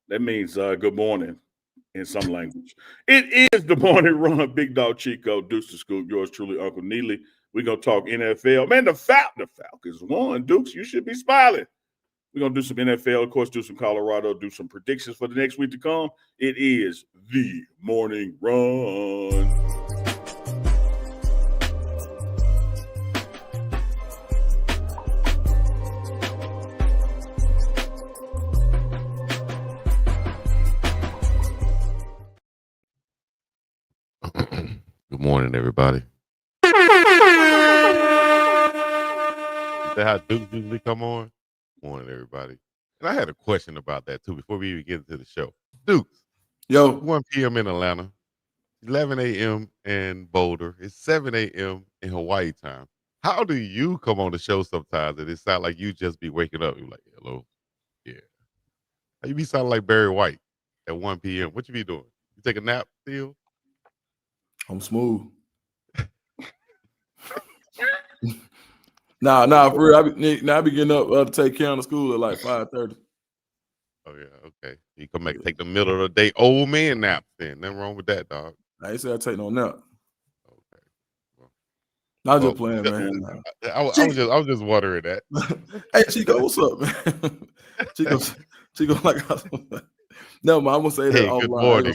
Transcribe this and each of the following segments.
That means good morning in some language. It is the morning run. Big Dog Chico, Deuce the Scoop, yours truly, Uncle Neely. We're going to talk NFL. Man, the Falcons won. Dukes, you should be smiling. We're going to do some NFL, of course, do some Colorado, do some predictions for the next week to come. It is the morning run. Good morning, everybody. Is that how Duke usually come on? Good morning, everybody. And I had a question about that, too, before we even get into the show. Duke, Yo, 1 p.m. in Atlanta, 11 a.m. in Boulder. It's 7 a.m. in Hawaii time. How do you come on the show sometimes and it sounds like you just be waking up? You're like, hello? Yeah. How you be sounding like Barry White at 1 p.m.? What you be doing? You take a nap still? I'm smooth. Nah, for real. I be getting up to take Keanu to school at like 5:30. Oh, yeah, okay. You come back, take the middle of the day old man naps then. Nothing wrong with that, dog. I ain't say I take no nap. Okay. Well, I'm just playing, man. I was just wondering that. Hey, Chico, what's up, man? Chico, like, no, man, I'm gonna say that Hey, offline. good morning.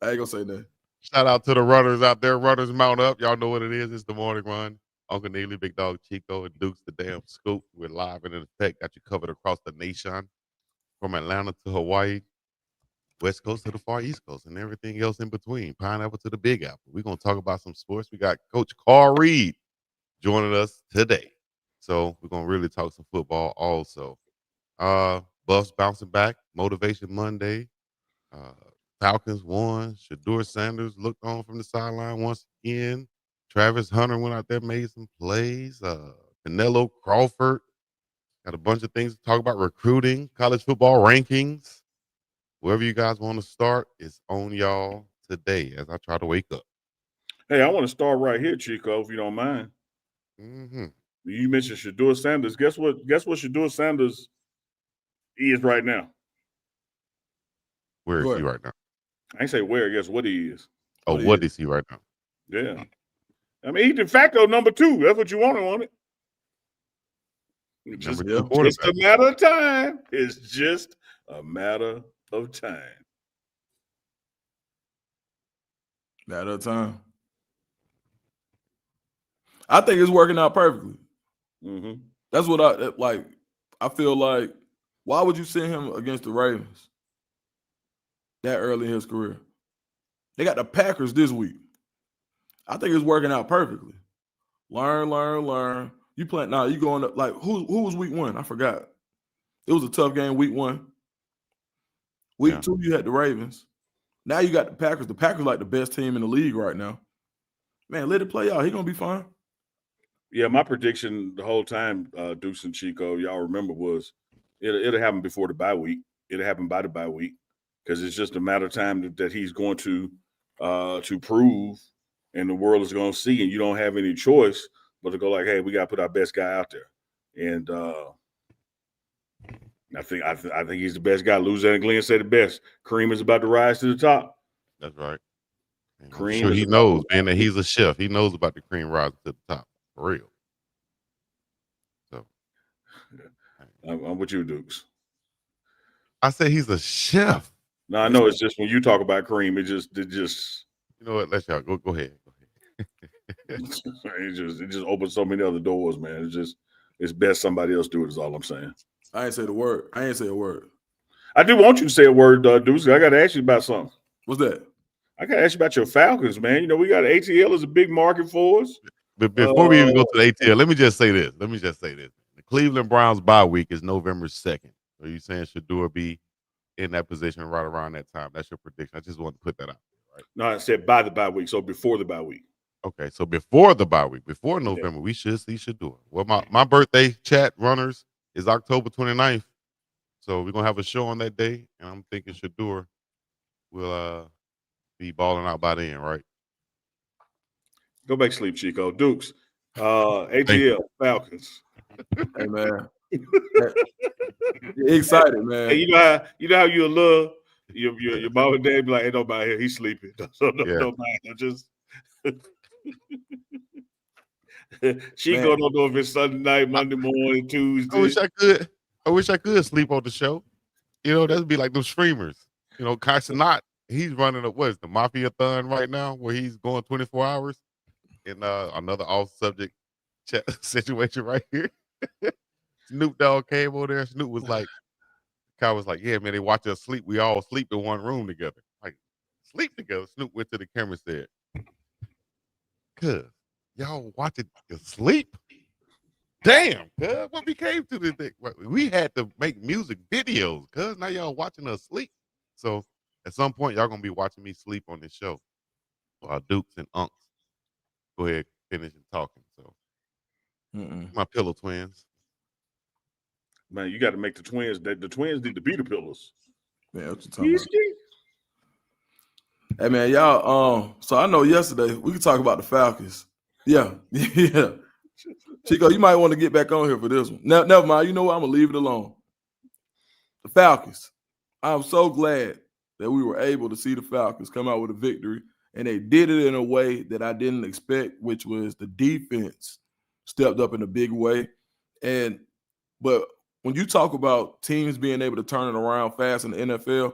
I ain't gonna say that. Shout out to the runners out there. Runners mount up. Y'all know what it is. It's the morning run. Uncle Neely, Big Dog Chico, and Duke's the damn scoop. We're live and in effect. Got you covered across the nation, from Atlanta to Hawaii, West Coast to the far East Coast, and everything else in between. Pineapple to the Big Apple. We're gonna talk about some sports. We got Coach Carl Reed joining us today, so we're gonna really talk some football also. Buffs bouncing back. Motivation Monday. Falcons won. Shadur Sanders looked on from the sideline once again. Travis Hunter went out there, made some plays. Canelo, Crawford. Got a bunch of things to talk about. Recruiting, college football rankings. Wherever you guys want to start, it's on y'all today as I try to wake up. Hey, I want to start right here, Chico, if you don't mind. Mm-hmm. You mentioned Shadur Sanders. Guess what Shadur Sanders is right now? Where is he right now? I ain't say where, guess what he is. Oh, what is he right now? Yeah. I mean, he's de facto number 2. That's what you want it. Just a matter of time. It's just a matter of time. Matter of time. I think it's working out perfectly. Mm-hmm. That's what I like. I feel like, why would you send him against the Ravens that early in his career? They got the Packers this week. I think it's working out perfectly. Learn. You playing now? You going up like who was week 1? I forgot. It was a tough game week 1. Week 2, you had the Ravens. Now you got the Packers. The Packers like the best team in the league right now. Man, let it play out. He gonna be fine. Yeah, my prediction the whole time, Deuce and Chico, y'all remember, was it'll happen before the bye week. It'll happen by the bye week because it's just a matter of time that he's going to prove, and the world is going to see, and you don't have any choice but to go like, hey, we got to put our best guy out there. And I think he's the best guy. Louisiana Glenn said it best. Kareem is about to rise to the top. That's right. Kareem, sure he knows, man, that he's a chef. He knows about the cream rising to the top. For real. So I'm with you, Dukes. I say he's a chef. No, I know it's just when you talk about Kareem, it just you know what? Let y'all go ahead. it just opens so many other doors, man. It's best somebody else do it, is all I'm saying. I ain't say the word. I ain't say a word. I do want you to say a word, Deuce. I got to ask you about something. What's that? I got to ask you about your Falcons, man. You know, we got ATL as a big market for us. But before we even go to the ATL, let me just say this. The Cleveland Browns bye week is November 2nd. Are you saying Shadur be in that position right around that time? That's your prediction. I just want to put that out there, right? No, I said by the bye week, so before the bye week. Okay, so before the bye week, before November, we should see Shadur. Well, my birthday, chat runners, is October 29th. So we're going to have a show on that day, and I'm thinking Shadur will be balling out by then, right? Go back to sleep, Chico. Dukes, ATL, Falcons. Hey, man. Excited, man. Hey, you know how you love your mom and dad be like, "Hey, don't mind him, he's sleeping." Don't mind him. Just Chico don't know if it's Sunday night, Monday morning, Tuesday. I wish I could sleep on the show. You know, that'd be like those streamers. You know, Kai he's running what is the Mafia-thon right now, where he's going 24 hours. In another off-subject situation right here. Snoop Dogg came over there. Snoop was like, Kai was like, yeah, man, they watch us sleep. We all sleep in one room together. Like, sleep together. Snoop went to the camera and said, cuz, y'all watching you sleep? Damn, cuz, what we came to this thing? We had to make music videos, cuz, now y'all watching us sleep. So, at some point, y'all gonna be watching me sleep on this show. Dukes and Unks. Go ahead, finish and talking. So, my pillow twins. Man, you got to make the twins. The twins need to be the pillars. Man, what you talking about? Hey, man, y'all. So I know yesterday we could talk about the Falcons. Yeah. Chico, you might want to get back on here for this one. Never mind. You know what? I'm gonna leave it alone. The Falcons. I'm so glad that we were able to see the Falcons come out with a victory, and they did it in a way that I didn't expect, which was the defense stepped up in a big way. But when you talk about teams being able to turn it around fast in the NFL,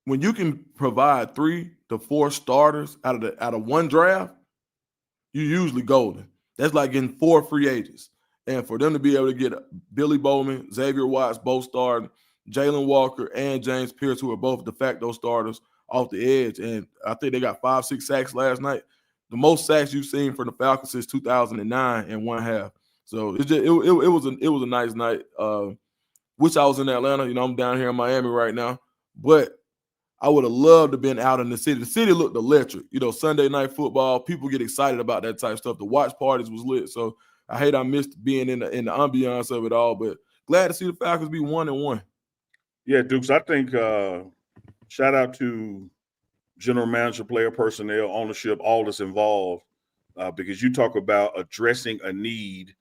when you can provide 3 to 4 starters out of one draft, you're usually golden. That's like getting 4 free agents. And for them to be able to get Billy Bowman, Xavier Watts, both starting, Jalen Walker, and James Pierce, who are both de facto starters, off the edge. And I think they got 5-6 sacks last night. The most sacks you've seen from the Falcons since 2009 in one half. So it was a nice night. Wish I was in Atlanta. You know, I'm down here in Miami right now, but I would have loved to have been out in the city. The city looked electric. You know, Sunday night football, people get excited about that type of stuff. The watch parties was lit. So I hate I missed being in the ambiance of it all, but glad to see the Falcons be 1-1. Yeah, Dukes. I think shout out to general manager, player personnel, ownership, all that's involved, because you talk about addressing a need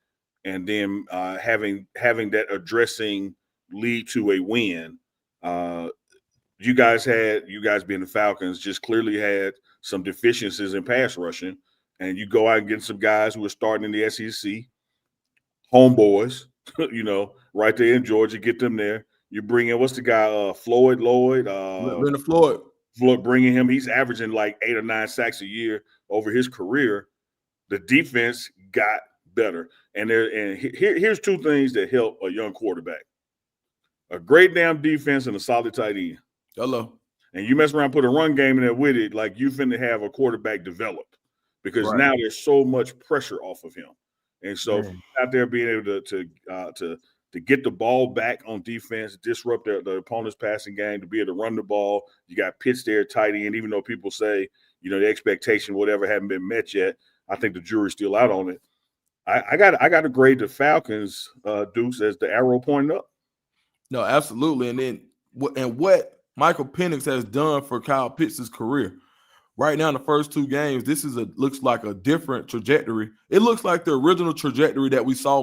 and then having that addressing lead to a win. You guys being the Falcons just clearly had some deficiencies in pass rushing, and you go out and get some guys who are starting in the SEC, homeboys, you know, right there in Georgia, get them there. You bring in, what's the guy, Floyd Lloyd? Leonard Floyd. Bringing him, he's averaging like 8 or 9 sacks a year over his career. The defense got better. And here's 2 things that help a young quarterback. A great damn defense and a solid tight end. Hello. And you mess around, put a run game in there with it, like you finna have a quarterback develop, because now there's so much pressure off of him. And so out there being able to get the ball back on defense, disrupt the opponent's passing game, to be able to run the ball. You got Pitts there, tight end, even though people say, you know, the expectation, whatever, haven't been met yet. I think the jury's still out on it. I got to grade the Falcons, Deuce, as the arrow pointing up. No, absolutely. And then what Michael Penix has done for Kyle Pitts' career. Right now in the first 2 games, this looks like a different trajectory. It looks like the original trajectory that we saw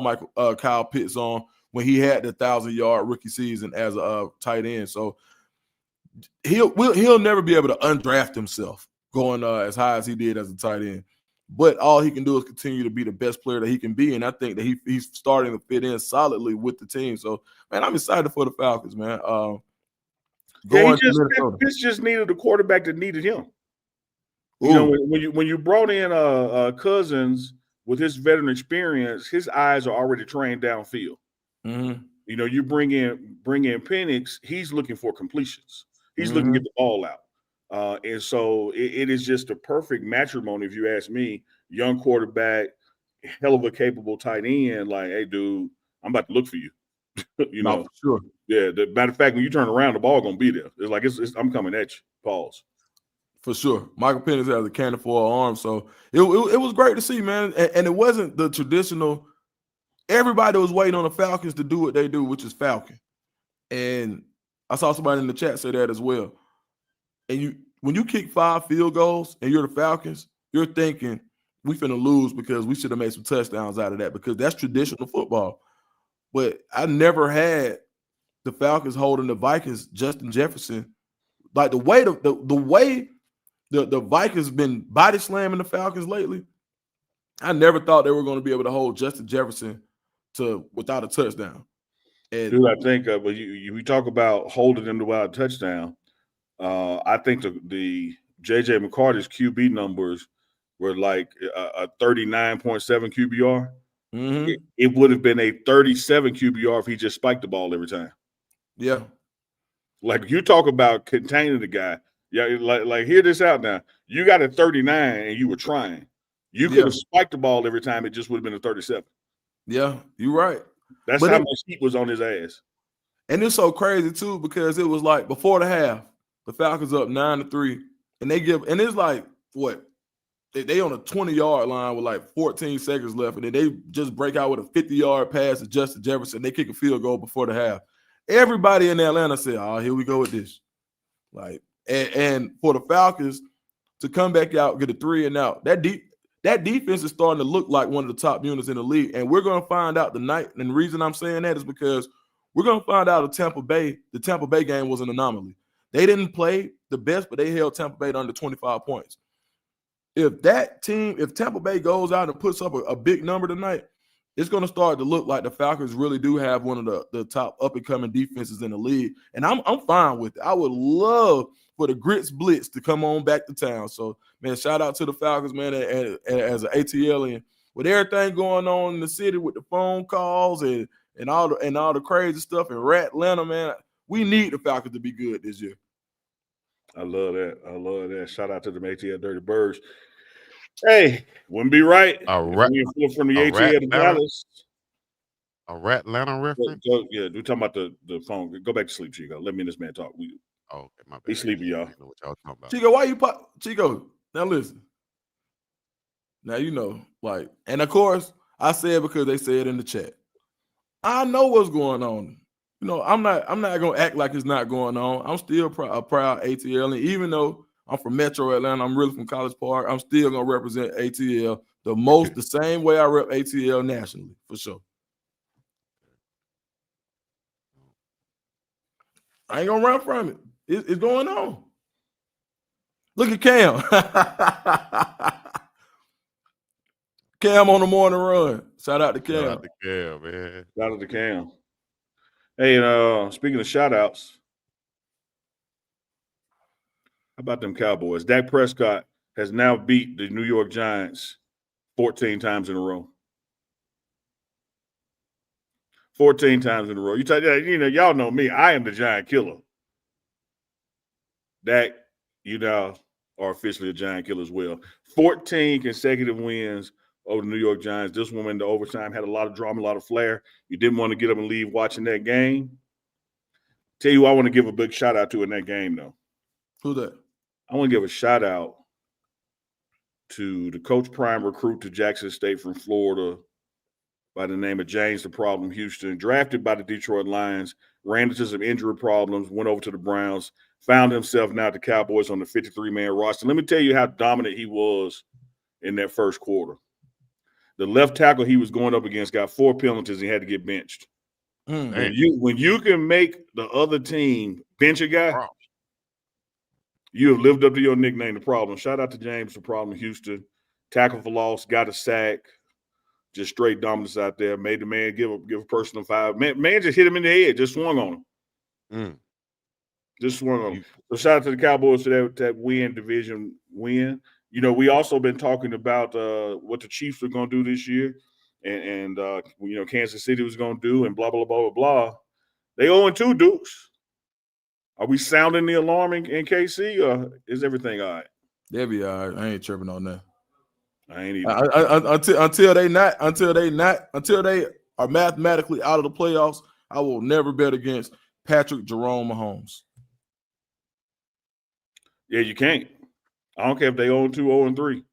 Kyle Pitts on when he had the 1,000-yard rookie season as a tight end. So he'll never be able to undraft himself going as high as he did as a tight end. But all he can do is continue to be the best player that he can be, and I think that he's starting to fit in solidly with the team. So, man, I'm excited for the Falcons, man. Pitts just needed a quarterback that needed him. Ooh. You know, when you brought in Cousins with his veteran experience, his eyes are already trained downfield. Mm-hmm. You know, you bring in Penix, he's looking for completions. He's looking to get the ball out. And so it is just a perfect matrimony, if you ask me. Young quarterback, hell of a capable tight end. Like, hey, dude, I'm about to look for you. You know, for sure. Yeah. The matter of fact, when you turn around, the ball gonna be there. It's like I'm coming at you. Pause. For sure. Michael Penix has a cannon for an arm, so it was great to see, man. And it wasn't the traditional. Everybody was waiting on the Falcons to do what they do, which is Falcon. And I saw somebody in the chat say that as well. And when you kick 5 field goals and you're the Falcons, you're thinking we finna lose because we should have made some touchdowns out of that, because that's traditional football. but I never had the Falcons holding the Vikings, Justin Jefferson. Like the way the Vikings been body slamming the Falcons lately, I never thought they were going to be able to hold Justin Jefferson without a touchdown. And dude, I think when we talk about holding them to without a touchdown, I think the J.J. McCarty's QB numbers were like a 39.7 QBR. mm-hmm. It would have been a 37 QBR if he just spiked the ball every time. Yeah. Like you talk about containing the guy. Yeah, like hear this out now. You got a 39 and you were trying. You could have spiked the ball every time. It just would have been a 37. Yeah, you're right. That's how much heat was on his ass. And it's so crazy too because it was like before the half, the Falcons up 9-3, and it's like what? They on a 20-yard line with like 14 seconds left, and then they just break out with a 50-yard pass to Justin Jefferson. They kick a field goal before the half. Everybody in Atlanta said, "Oh, here we go with this." Like, and for the Falcons to come back out, get a 3 and out, that defense is starting to look like one of the top units in the league. And we're going to find out tonight. And the reason I'm saying that is because we're going to find out the Tampa Bay game was an anomaly. They didn't play the best, but they held Tampa Bay to under 25 points. If Tampa Bay goes out and puts up a big number tonight, it's going to start to look like the Falcons really do have one of the top up-and-coming defenses in the league. And I'm fine with it. I would love for the Grits Blitz to come on back to town. So, man, shout out to the Falcons, man, and as an ATL, and with everything going on in the city with the phone calls and all the crazy stuff in Atlanta, man, we need the Falcons to be good this year. I love that. Shout out to the ATL Dirty Birds. Hey, wouldn't be right. From the ATL to Dallas. A Ratlanta reference? Yeah, we're talking about the phone. Go back to sleep, Chico. Let me and this man talk. Okay, my bad. He's sleepy, y'all. Know what y'all talking about. Chico, why you pop? Chico, now listen. Now you know, like, and of course, I said because they said in the chat. I know what's going on. You know, I'm not gonna act like it's not going on. I'm still a proud ATL, and even though I'm from Metro Atlanta, I'm really from College Park, I'm still gonna represent ATL the same way I rep ATL nationally, for sure. I ain't gonna run from it. It's going on. Look at Cam. Cam on the morning run. Shout out to Cam. Shout out to Cam, man. Shout out to Cam. Hey, speaking of shout outs, how about them Cowboys? Dak Prescott has now beat the New York Giants 14 times in a row. 14 times in a row. Y'all know me. I am the Giant killer. Dak, are officially a Giant killer as well. 14 consecutive wins over the New York Giants. This one in the overtime had a lot of drama, a lot of flair. You didn't want to get up and leave watching that game. Tell you who I want to give a big shout out to in that game, though. Who that? I want to give a shout out to the Coach Prime recruit to Jackson State from Florida by the name of James the Problem Houston, drafted by the Detroit Lions, ran into some injury problems, went over to the Browns, found himself now at the Cowboys on the 53-man roster. Let me tell you how dominant he was in that first quarter. The left tackle he was going up against got 4 penalties and had to get benched. When you can make the other team bench a guy, you have lived up to your nickname, The Problem. Shout out to James, The Problem, Houston. Tackle for loss, got a sack. Just straight dominance out there. Made the man give a personal foul. Man just hit him in the head. Just swung on him. Just swung on him. So shout out to the Cowboys for that division win. You know, we also been talking about what the Chiefs are going to do this year, and Kansas City was going to do, and blah blah blah blah blah. They 0-2 Dukes. Are we sounding the alarm in KC, or is everything all right? They'll be all right. I ain't tripping on that. I ain't either. Until they are mathematically out of the playoffs, I will never bet against Patrick Jerome Mahomes. Yeah, you can't. I don't care if they 0-2, 0-3.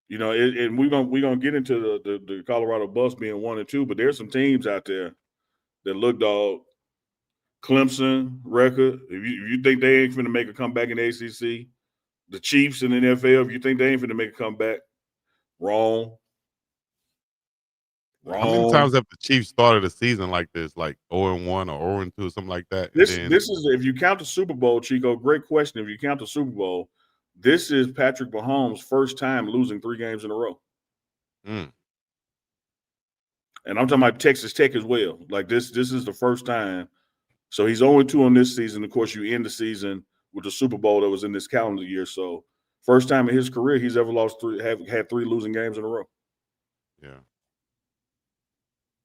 You know, and we're gonna get into the Colorado Buffs being 1-2, but there's some teams out there that look dog. Clemson record. If you think they ain't finna make a comeback in the ACC, the Chiefs in the NFL, if you think they ain't finna make a comeback, wrong. How many Wrong. times have the Chiefs started a season like this, like 0-1 or 0-2 or something like that? And This then is if you count the Super Bowl, Chico. Great question. If you count the Super Bowl, this is Patrick Mahomes' first time losing 3 games in a row. Mm. And I'm talking about Texas Tech as well. Like this is the first time. So he's 0-2 on this season. Of course, you end the season with the Super Bowl that was in this calendar year. So first time in his career he's ever lost 3, had 3 losing games in a row. Yeah.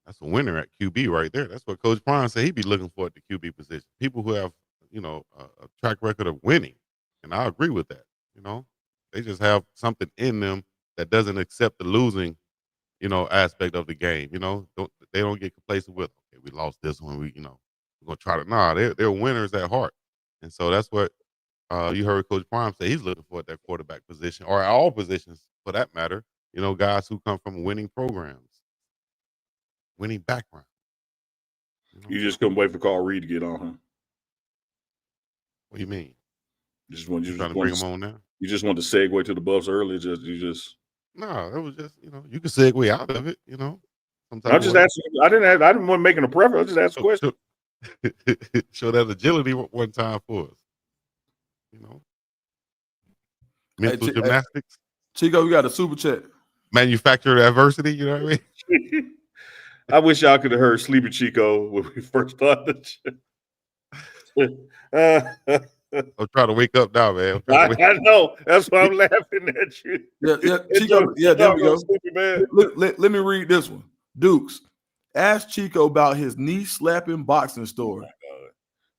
That's a winner at QB right there. That's what Coach Prime said he'd be looking for at the QB position. People who have, a track record of winning. And I agree with that. They just have something in them that doesn't accept the losing, aspect of the game. They don't get complacent with, okay, we lost this one. We're gonna try to they're winners at heart. And so that's what you heard Coach Prime say he's looking for at that quarterback position, or at all positions for that matter. Guys who come from winning programs, winning background. You just couldn't wait for Carl Reed to get on, huh? What do you mean? You just Trying to bring him on now? You just want to segue to the Buffs early. No, it was just you can segue out of it. I just asked. I didn't want making a preference. I just asked a question. Show that agility one time for us. Mental gymnastics. Chico, we got a super chat. Manufactured adversity. You know what I mean? I wish y'all could have heard Sleepy Chico when we first started. I'm trying to wake up now, man. I know. That's why I'm laughing at you. Yeah, Chico. Yeah, there we go. Sleepy, man. Let me read this one. Dukes, ask Chico about his knee slapping boxing story.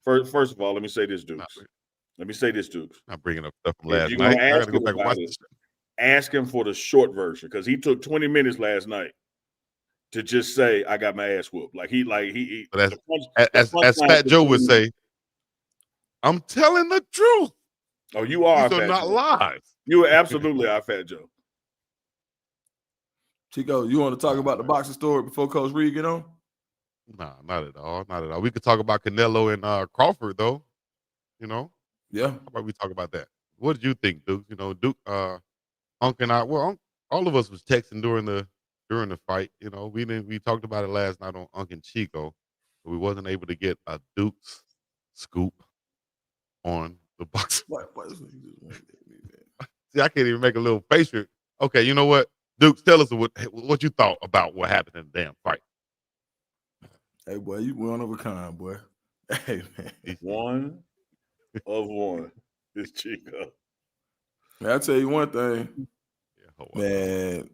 Oh, first of all, let me say this, Dukes. I'm bringing up stuff from last night. I gotta go back and watch this. Ask him for the short version because he took 20 minutes last night to just say, "I got my ass whooped." But as Fat Joe would say, I'm telling the truth. Oh, you are. These are not lies. You are absolutely our Fat Joe. Chico, you want to talk about the boxing story before Coach Reed get on? Nah, not at all. Not at all. We could talk about Canelo and Crawford, though. Yeah. How about we talk about that? What did you think, Duke? Duke, Unc and I. Well, all of us was texting during the fight. We talked about it last night on Unc and Chico, but we wasn't able to get a Duke's scoop on the boxing. See, I can't even make a little face. Okay, you know what? Duke, tell us what you thought about what happened in the damn fight. Hey, boy, you one of a kind, boy. Hey, man. One of one. This Chico. Man, I tell you one thing, man.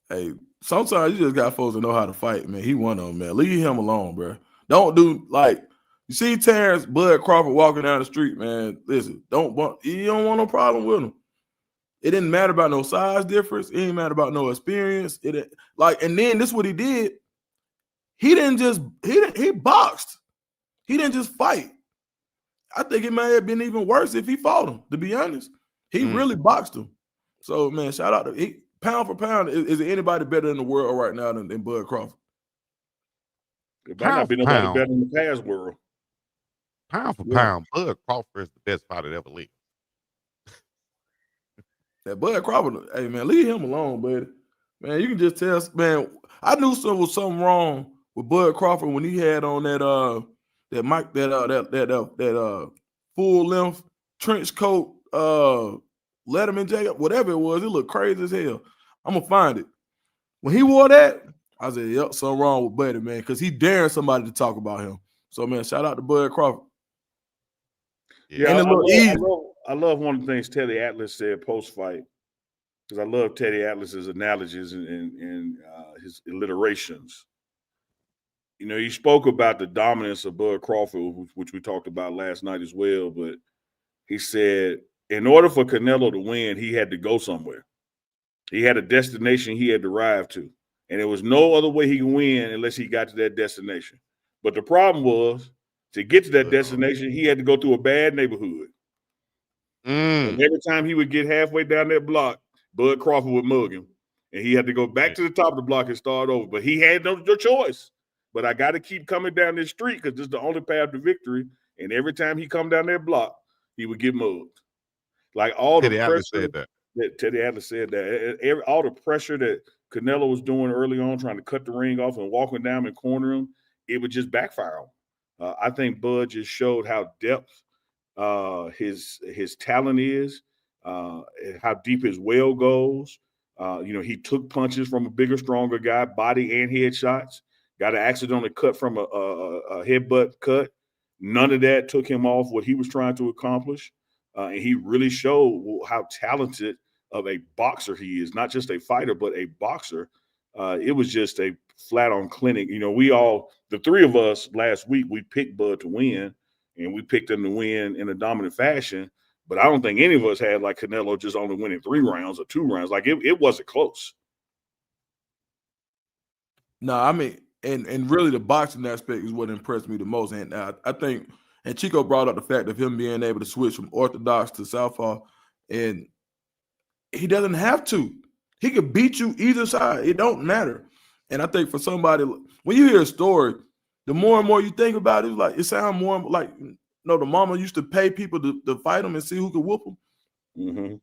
Hey, sometimes you just got folks to know how to fight, man. He one of them, man. Leave him alone, bro. Don't do you see Terence Crawford walking down the street, man. Listen, you don't want no problem with him. It didn't matter about no size difference. It didn't matter about no experience. And then this is what he did. He boxed. He didn't just fight. I think it may have been even worse if he fought him, to be honest. He really boxed him. So, man, shout out to pound for pound. Is there anybody better in the world right now than Bud Crawford? It might not be nobody better in the past world. Pound for pound, Bud Crawford is the best fighter that ever lived. That Bud Crawford, hey, man, leave him alone, buddy. Man, you can just tell, man, I knew something wrong with Bud Crawford when he had on that full length trench coat Letterman jacket, whatever it was. It looked crazy as hell. I'm gonna find it. When he wore that, I said, "Yep, something wrong with Buddy, man," because he daring somebody to talk about him. So, man, shout out to Bud Crawford. Yeah, I love one of the things Teddy Atlas said post fight, because I love Teddy Atlas's analogies and his alliterations. He spoke about the dominance of Bud Crawford, which we talked about last night as well. But he said, in order for Canelo to win, he had to go somewhere. He had a destination he had to arrive to. And there was no other way he could win unless he got to that destination. But the problem was, to get to that destination, he had to go through a bad neighborhood. And every time he would get halfway down that block, Bud Crawford would mug him. And he had to go back to the top of the block and start over. But he had no choice. But I got to keep coming down this street because this is the only path to victory. And every time he come down that block, he would get mugged. Like all the pressure. Teddy Atlas said that. All the pressure that Canelo was doing early on, trying to cut the ring off and walking down and corner him, it would just backfire on him. I think Bud just showed how depth his talent is, how deep his well goes. He took punches from a bigger, stronger guy, body and head shots. Got an accidental cut from a headbutt cut. None of that took him off what he was trying to accomplish. And he really showed how talented of a boxer he is, not just a fighter, but a boxer. It was just a flat-on clinic. The three of us last week, we picked Bud to win, and we picked him to win in a dominant fashion. But I don't think any of us had like Canelo just only winning 3 rounds or 2 rounds. Like it wasn't close. No, I mean, and really the boxing aspect is what impressed me the most. And I think, and Chico brought up the fact of him being able to switch from orthodox to southpaw, and he doesn't have to. He could beat you either side. It don't matter. And I think for somebody, when you hear a story, the more and more you think about it, it sounds more like, the mama used to pay people to fight him and see who could whoop him. Mm-hmm.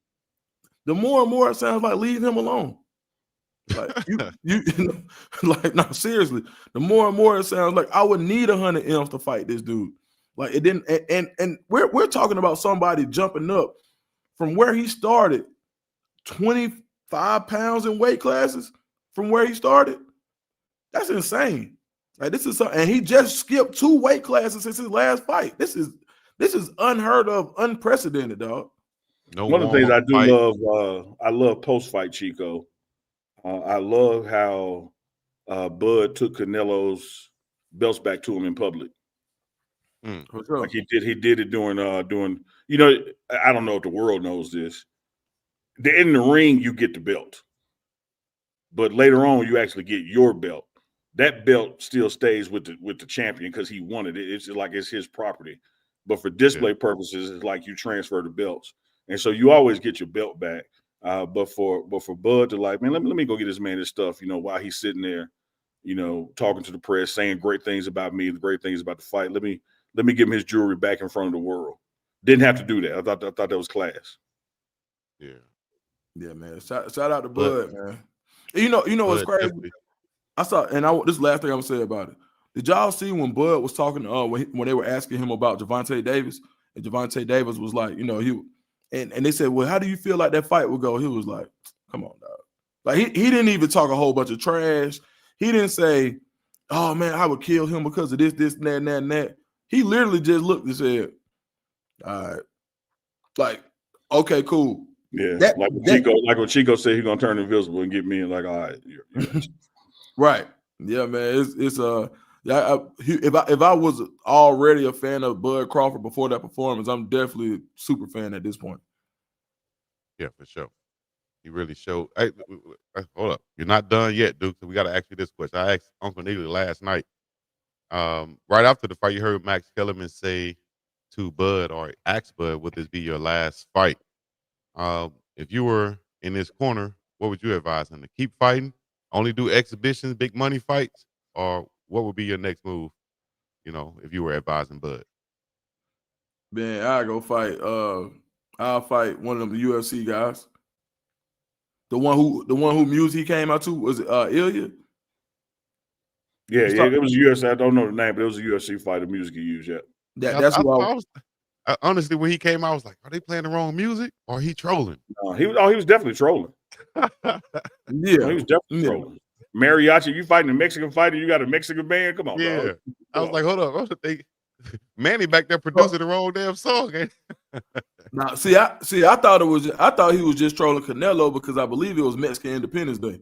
The more and more it sounds like leave him alone. Like no, seriously. The more and more it sounds like I would need 100 M's to fight this dude. Like it didn't, and we're talking about somebody jumping up from where he started, 25 pounds in weight classes from where he started. That's insane. Like this is something, and he just skipped 2 weight classes since his last fight. This is unheard of, unprecedented, dog. One of the things I do love, I love post-fight Chico. I love how Bud took Canelo's belts back to him in public. Like he did it during. I don't know if the world knows this. In the ring, you get the belt, but later on, you actually get your belt. That belt still stays with the champion because he wanted it. It's like it's his property. But for display purposes, it's like you transfer the belts, and so you always get your belt back. But for Bud to let me go get this man his stuff, while he's sitting there, talking to the press, saying great things about me, great things about the fight. Let me give him his jewelry back in front of the world. Didn't have to do that. I thought that was class. Yeah, man. Shout out to Bud, man. You know what's crazy? Definitely. I saw, and this is the last thing I'm gonna say about it. Did y'all see when Bud was talking? When they were asking him about Gervonta Davis, and Gervonta Davis was like, and they said, well, how do you feel like that fight would go? He was like, come on, dog. Like he didn't even talk a whole bunch of trash. He didn't say, oh man, I would kill him because of this, and that, and that, and that. He literally just looked and said, all right, like, okay, cool. Yeah, like when Chico said he's gonna turn invisible and get me in, like, all right, right. Yeah, man. If I was already a fan of Bud Crawford before that performance, I'm definitely a super fan at this point. Yeah, for sure. He really showed. Hey, hold up. You're not done yet, Duke. So we got to ask you this question. I asked Uncle Neely last night. Right after the fight, you heard Max Kellerman say to Bud, or ask Bud, would this be your last fight? If you were in this corner, what would you advise him to keep fighting? Only do exhibitions, big money fights, or what would be your next move? If you were advising Bud. Man, I go fight. I'll fight one of them UFC guys. The one who music came out to, was it Ilya? Yeah, it was UFC. I don't know the name, but it was a UFC fight. The music he used. Yeah, that's who I was. Honestly, when he came out, I was like, are they playing the wrong music or he trolling? No, he was definitely trolling. Yeah, he was definitely trolling. Mariachi, you fighting a Mexican fighter, you got a Mexican band? Come on, dog. I was like, hold up. Manny back there producing the wrong damn song. Now, I thought he was just trolling Canelo because I believe it was Mexican Independence Day.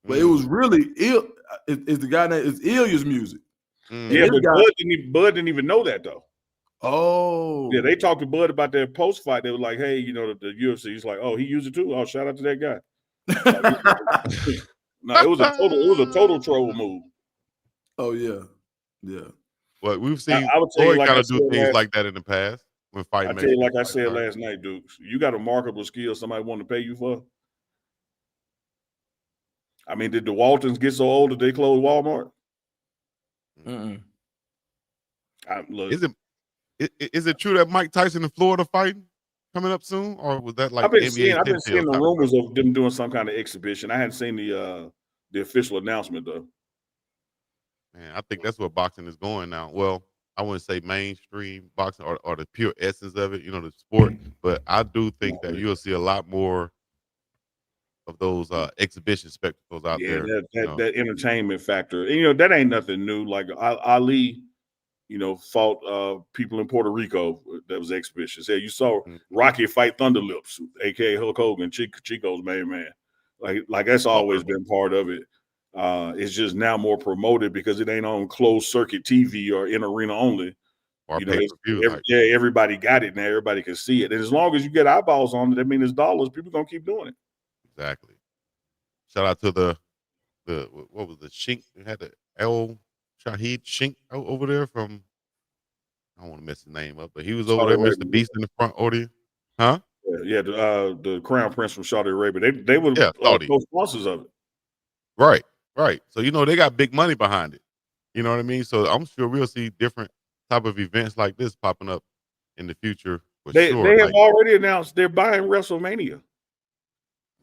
But it was really it's the guy that is Ilya's music. Yeah, but Bud didn't even know that though. Oh, yeah, they talked to Bud about their post fight. They were like, "Hey, the UFC." He's like, "Oh, he used it too. Oh, shout out to that guy." No, it was a total troll move. Oh yeah. Well, we've seen Floyd kind of do things like that in the past when fighting. I tell you, like I said last night, Dukes, you got a marketable skill somebody want to pay you for. I mean, did the Waltons get so old that they closed Walmart? Look, is it true that Mike Tyson in Florida fighting? coming up soon, or was that like I've been NBA seeing Pintail the type rumors stuff? of them doing some kind of exhibition. I hadn't seen the official announcement though. Man, I think that's where boxing is going now. Well, I wouldn't say mainstream boxing or the pure essence of it, the sport, but I do think that you'll see a lot more of those exhibition spectacles out Yeah, there. that entertainment factor. And, that ain't nothing new. Like Ali, fought people in Puerto Rico. That was exhibitions. Yeah, you saw Rocky fight Thunderlips, aka Hulk Hogan, Chico's main man. Like that's always been part of it. It's just now more promoted because it ain't on closed circuit TV or in arena only. Or pay-per-view. Everybody got it now. Everybody can see it. And as long as you get eyeballs on it, that means it's dollars. People gonna keep doing it. Exactly. Shout out to the what was the Shink? We had the El Shahid Shink over there from, I don't want to mess his name up, but he was over there, Mr. Beast in the front audience. Huh? Yeah, the Crown Prince from Saudi Arabia. They were co-sponsors of it. Right. So they got big money behind it. You know what I mean? So I'm sure we'll see different type of events like this popping up in the future. They have already announced they're buying WrestleMania.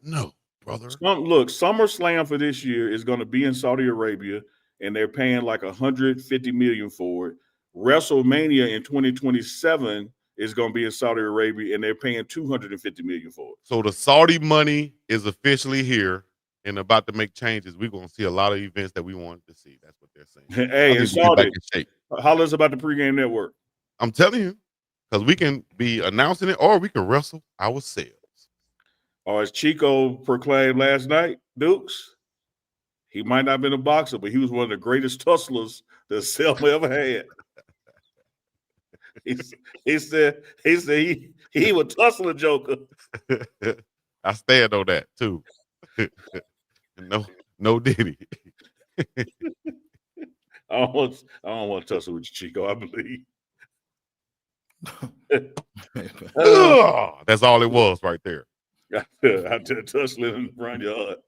No, brother. Look, SummerSlam for this year is going to be in Saudi Arabia, and they're paying like $150 million for it. WrestleMania in 2027 is going to be in Saudi Arabia, and they're paying $250 million for it. So the Saudi money is officially here and about to make changes. We're going to see a lot of events that we wanted to see. That's what they're saying. Hey, and Saudi, holler us about the Pregame Network. I'm telling you, because we can be announcing it, or we can wrestle ourselves. Or as Chico proclaimed last night, Dukes, he might not have been a boxer, but he was one of the greatest tusslers that Selma ever had. He said he was tussle a joker. I stand on that too. No Diddy. I don't want to tussle with you, Chico, I believe. That's all it was right there. Out there tussling in the front yard.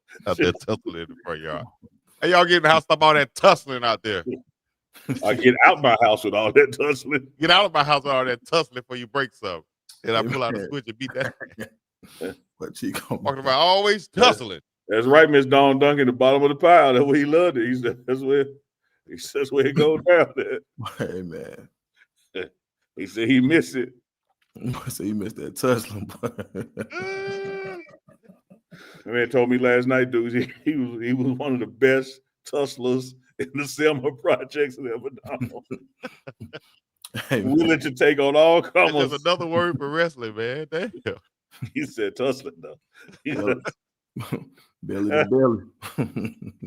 Hey, y'all get in the house, stop all that tussling out there. I get out my house with all that tussling. Get out of my house with all that tussling before you break some. And I pull out the switch and beat that. But Chico talking about always tussling. That's right, Miss Dawn Duncan, the bottom of the pile. That's where he loved it. He said that's where it goes down there. Hey man. He said he missed it. So he missed that tussling. Man told me last night, dudes, he was one of the best tusslers in the Selma projects that ever done. Hey, willing to take on all comers. That's another word for wrestling, man. Damn. He said tussling though. He said, belly to belly.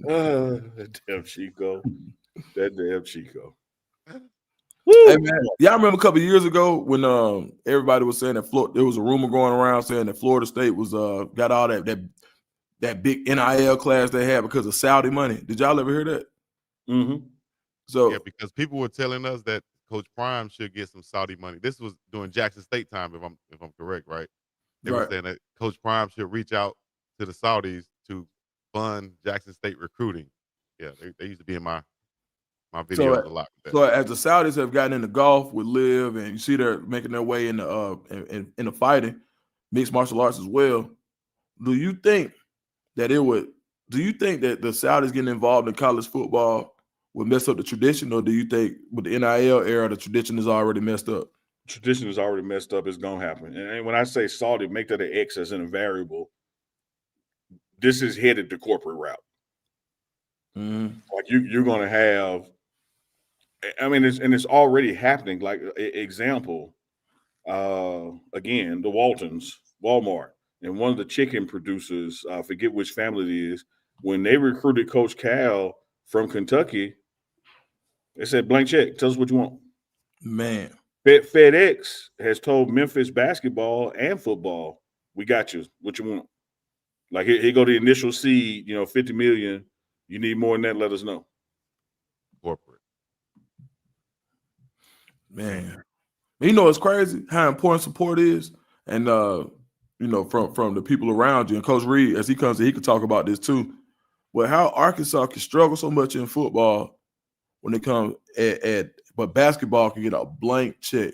That damn Chico. Hey man, y'all remember a couple of years ago when everybody was saying that there was a rumor going around saying that Florida State was got all that big NIL class they had because of Saudi money. Did y'all ever hear that? Mm-hmm. So yeah, because people were telling us that Coach Prime should get some Saudi money. This was during Jackson State time, if I'm correct, right? They were saying that Coach Prime should reach out to the Saudis to fund Jackson State recruiting. Yeah, they used to be in my videos a lot. So as the Saudis have gotten into golf with Liv, and you see they're making their way in the fighting, mixed martial arts as well. Do you think that the Saudis getting involved in college football would mess up the tradition, or do you think with the NIL era the tradition is already messed up? Tradition is already messed up. It's gonna happen. And when I say Saudi, make that an X as in a variable. This is headed the corporate route. Mm-hmm. Like you're gonna have. I mean, it's already happening. Like example, again, the Waltons, Walmart, and one of the chicken producers, I forget which family it is, when they recruited Coach Cal from Kentucky, they said, blank check, tell us what you want. Man. FedEx has told Memphis basketball and football, we got you, what you want. Like here go the initial seed, $50 million. You need more than that, let us know. Corporate. Man, it's crazy how important support is, and from the people around you. And Coach Reed, as he comes in, he could talk about this too. But how Arkansas can struggle so much in football when it comes but basketball can get a blank check.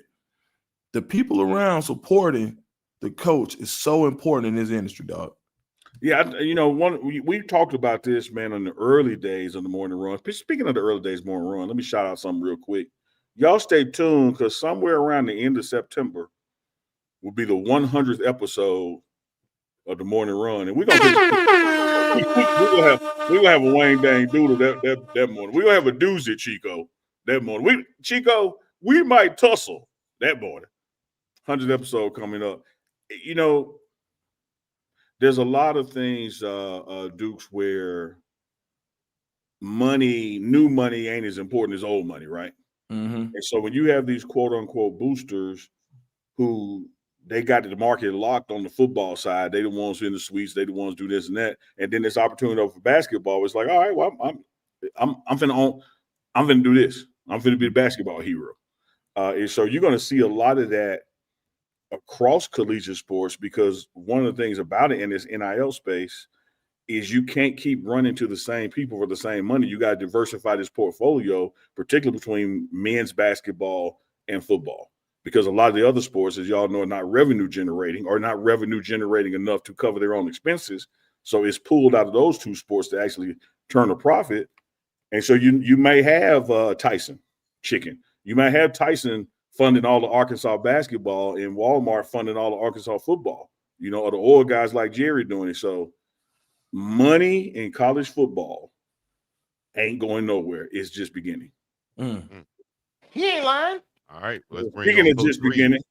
The people around supporting the coach is so important in this industry, dog. Yeah, we talked about this, man, in the early days of the morning run. Speaking of the early days morning run, let me shout out something real quick. Y'all stay tuned because somewhere around the end of September will be the 100th episode of the morning run, and we're gonna have a Wayne Dang Doodle that morning. We're gonna have a doozy, Chico, that morning. We might tussle that morning. 100th episode coming up. There's a lot of things, Dukes, where new money ain't as important as old money, right? Mm-hmm. And so when you have these quote unquote boosters who they got the market locked on the football side, they the ones in the suites, they the ones do this and that, and then this opportunity over for basketball, it's like, all right, well, I'm finna do this. I'm finna be the basketball hero. And so you're gonna see a lot of that across collegiate sports, because one of the things about it in this NIL space is you can't keep running to the same people for the same money. You got to diversify this portfolio, particularly between men's basketball and football, because a lot of the other sports, as y'all know, are not revenue generating enough to cover their own expenses. So it's pulled out of those two sports to actually turn a profit. And so you may have Tyson Chicken. You might have Tyson funding all the Arkansas basketball and Walmart funding all the Arkansas football, or the oil guys like Jerry doing it. So money in college football ain't going nowhere. It's just beginning. He ain't lying. All right, let's bring Speaking on of just Coach Reed. beginning,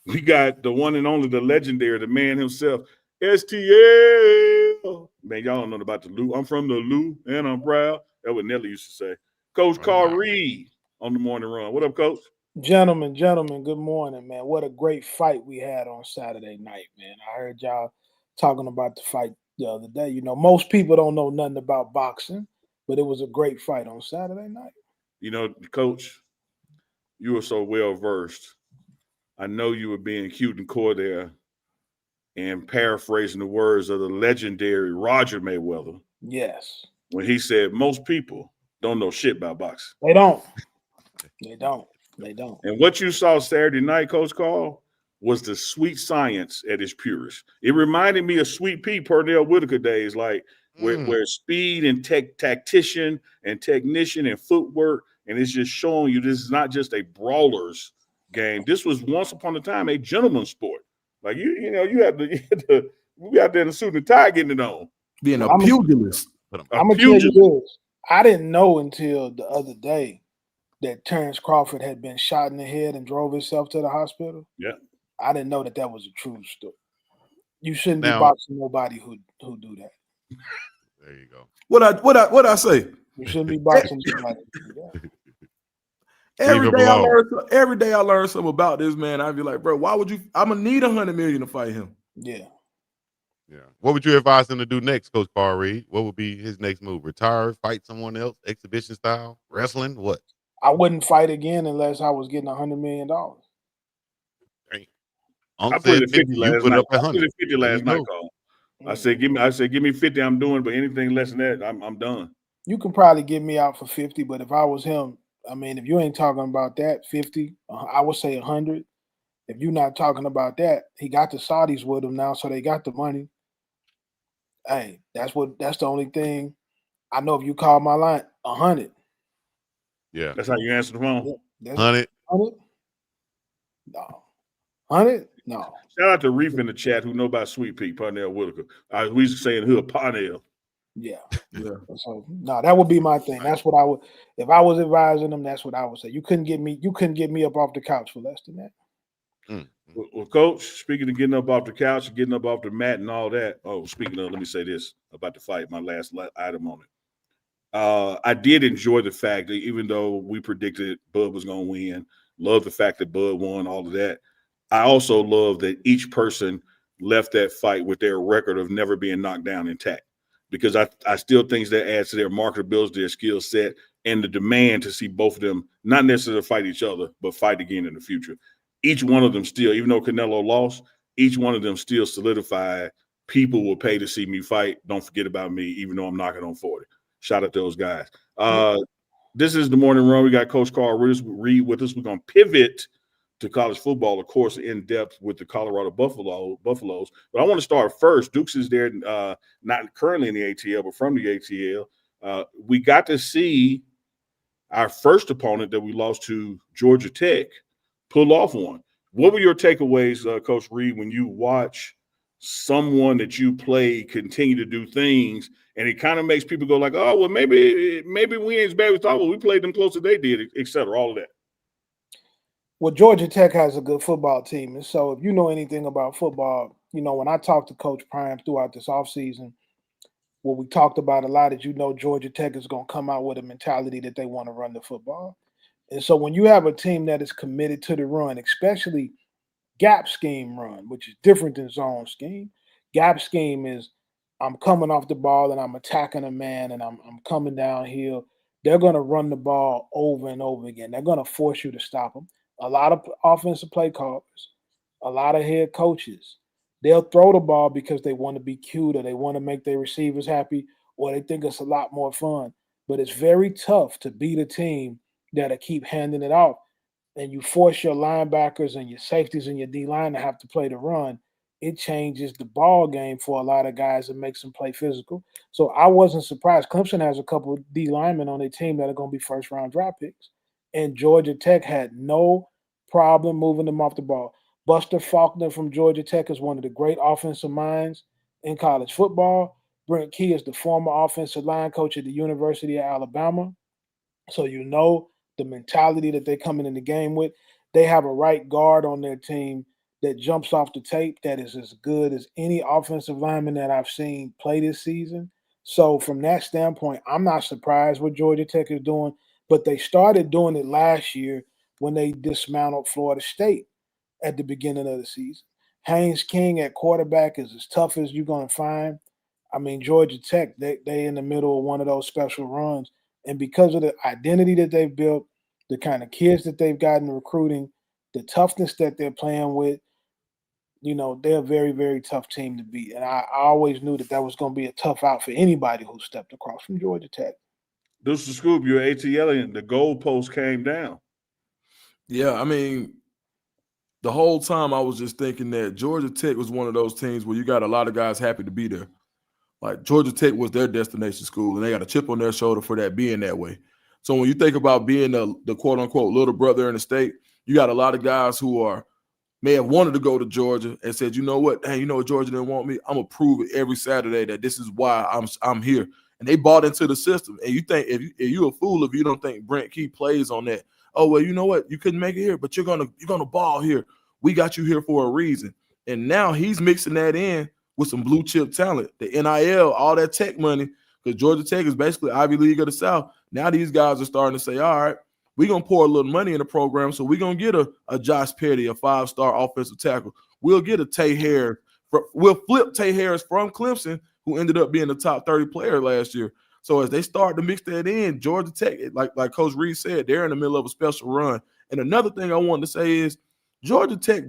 we got the one and only, the legendary, the man himself, STL. Man, y'all don't know about the Lou. I'm from the Lou, and I'm proud. That's what Nelly used to say. Coach Carl Reed on the morning run. What up, Coach? Gentlemen, good morning, man. What a great fight we had on Saturday night, man. I heard y'all talking about the fight the other day. Most people don't know nothing about boxing, but it was a great fight on Saturday night. Coach, you were so well versed. I know you were being cute and coy there and paraphrasing the words of the legendary Roger Mayweather. Yes. When he said most people don't know shit about boxing. They don't. And what you saw Saturday night, Coach Carl, was the sweet science at its purest. It reminded me of Sweet Pea Pernell Whitaker days, like where speed and tactician and technician and footwork, and it's just showing you this is not just a brawler's game. This was once upon a time a gentleman's sport. Like you had to we out there in the suit and tie getting it on. Being a pugilist. I'm gonna tell you this. I didn't know until the other day that Terence Crawford had been shot in the head and drove himself to the hospital. Yeah. I didn't know that was a true story. You shouldn't be boxing nobody who do that. There you go. What I say? You shouldn't be boxing somebody who do that. Every day I learn something about this man. I'd be like, bro, why would you? I'm gonna need $100 million to fight him. Yeah. What would you advise him to do next, Coach Carl Reed? What would be his next move? Retire, fight someone else, exhibition style, wrestling? What? I wouldn't fight again unless I was getting $100 million. I put it 50 last night. I put it 50 last night, Carl. I said, give me 50. I'm doing, but anything less than that, I'm done. You can probably get me out for 50, but if I was him, I mean, if you ain't talking about that 50, I would say 100. If you're not talking about that, he got the Saudis with him now, so they got the money. Hey, that's the only thing. I know if you call my line, 100. Yeah. That's how you answer the phone. 100? 100? No. 100? No. Shout out to Reef in the chat who know about Sweet Pea, Pernell Whitaker. We used to say in hood, Parnell. Yeah. So no, that would be my thing. That's what I would, if I was advising them, that's what I would say. You couldn't get me up off the couch for less than that. Well, Coach, speaking of getting up off the couch and getting up off the mat and all that. Oh, speaking of, let me say this about the fight, my last item on it. I did enjoy the fact that even though we predicted Bud was going to win, love the fact that Bud won, all of that. I also love that each person left that fight with their record of never being knocked down intact, because I still think that adds to their marketability, their skill set, and the demand to see both of them not necessarily fight each other, but fight again in the future. Each one of them still, even though Canelo lost, each one of them still solidified. People will pay to see me fight. Don't forget about me, even though I'm knocking on 40. Shout out to those guys. This is the morning run. We got Coach Carl Reed with us. We're going to pivot to college football, of course, in depth with the Colorado Buffaloes. But I want to start first. Dukes is there, not currently in the ATL, but from the ATL. We got to see our first opponent that we lost to, Georgia Tech, pull off one. What were your takeaways, Coach Reed, when you watch someone that you play continue to do things, and it kind of makes people go like, oh, well, maybe we ain't as bad as we thought, but we played them close as they did, et cetera, all of that. Well, Georgia Tech has a good football team. And so if you know anything about football, when I talked to Coach Prime throughout this offseason, what we talked about a lot is, Georgia Tech is going to come out with a mentality that they want to run the football. And so when you have a team that is committed to the run, especially gap scheme run, which is different than zone scheme. Gap scheme is I'm coming off the ball and I'm attacking a man and I'm coming downhill. They're going to run the ball over and over again. They're going to force you to stop them. A lot of offensive play callers, a lot of head coaches, they'll throw the ball because they want to be cute or they want to make their receivers happy or they think it's a lot more fun. But it's very tough to beat a team that'll keep handing it off. And you force your linebackers and your safeties and your D-line to have to play the run, it changes the ball game for a lot of guys and makes them play physical. So I wasn't surprised. Clemson has a couple of D linemen on their team that are going to be first-round draft picks. And Georgia Tech had no problem moving them off the ball. Buster Faulkner from Georgia Tech is one of the great offensive minds in college football. Brent Key is the former offensive line coach at the University of Alabama. So the mentality that they're coming in the game with. They have a right guard on their team that jumps off the tape that is as good as any offensive lineman that I've seen play this season. So from that standpoint, I'm not surprised what Georgia Tech is doing, but they started doing it last year when they dismantled Florida State at the beginning of the season. Haynes King at quarterback is as tough as you're going to find. I mean, Georgia Tech, they in the middle of one of those special runs. And because of the identity that they've built, the kind of kids that they've gotten recruiting, the toughness that they're playing with, they're a very, very tough team to beat. And I always knew that was going to be a tough out for anybody who stepped across from Georgia Tech. This is Scoop, you're ATL, and the goalpost came down. Yeah, I mean, the whole time I was just thinking that Georgia Tech was one of those teams where you got a lot of guys happy to be there. Like Georgia Tech was their destination school, and they got a chip on their shoulder for that being that way. So when you think about being the quote-unquote little brother in the state, you got a lot of guys who may have wanted to go to Georgia and said, you know what, hey, Georgia didn't want me. I'm going to prove it every Saturday that this is why I'm here. And they bought into the system. And you think if you're a fool if you don't think Brent Key plays on that. Oh, well, you know what? You couldn't make it here, but you're gonna ball here. We got you here for a reason. And now he's mixing that in with some blue chip talent, the NIL, all that tech money, because Georgia Tech is basically Ivy League of the South. Now these guys are starting to say, all right, we're going to pour a little money in the program, so we're going to get a Josh Petty, a 5-star offensive tackle. We'll get a Tay Harris. We'll flip Tay Harris from Clemson, who ended up being the top 30 player last year. So as they start to mix that in, Georgia Tech, like Coach Reed said, they're in the middle of a special run. And another thing I wanted to say is Georgia Tech,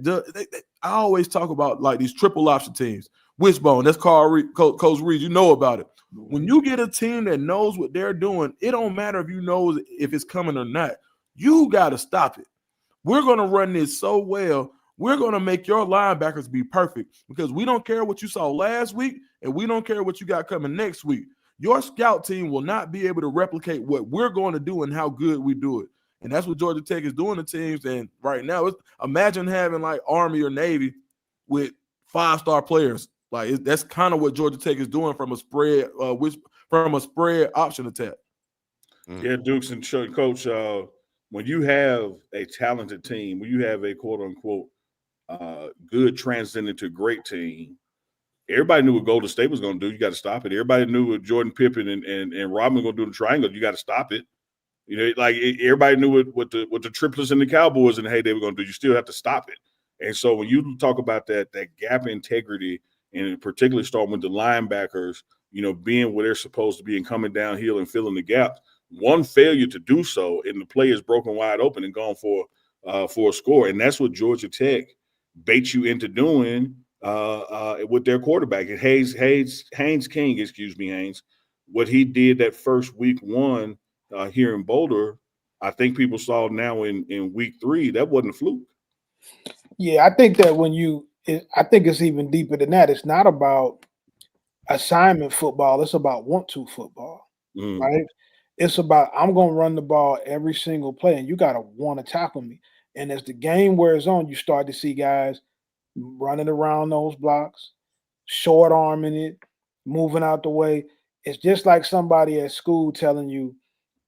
I always talk about like these triple option teams. Wishbone, that's Coach Reed. You know about it. When you get a team that knows what they're doing, it don't matter if you know if it's coming or not. You got to stop it. We're going to run this so well. We're going to make your linebackers be perfect because we don't care what you saw last week and we don't care what you got coming next week. Your scout team will not be able to replicate what we're going to do and how good we do it. And that's what Georgia Tech is doing to teams. And right now, imagine having like Army or Navy with 5-star players. Like that's kind of what Georgia Tech is doing from a spread, option attack. Yeah, Dukes and Coach. When you have a talented team, when you have a quote unquote good transcendent to great team, everybody knew what Golden State was going to do. You got to stop it. Everybody knew what Jordan Pippen and Rodman were going to do in the triangle. You got to stop it. Everybody knew what the triplets and the Cowboys in the heyday were going to do. You still have to stop it. And so when you talk about that gap integrity, and particularly starting with the linebackers, being where they're supposed to be and coming downhill and filling the gaps, one failure to do so and the play is broken wide open and gone for a score. And that's what Georgia Tech baits you into doing with their quarterback. And Haynes King, what he did that first week one here in Boulder, I think people saw now in week 3, that wasn't a fluke. Yeah, I think that I think it's even deeper than that. It's not about assignment football. It's about want-to football, Mm. right? It's about I'm going to run the ball every single play, and you got to want to tackle me. And as the game wears on, you start to see guys running around those blocks, short arming it, moving out the way. It's just like somebody at school telling you,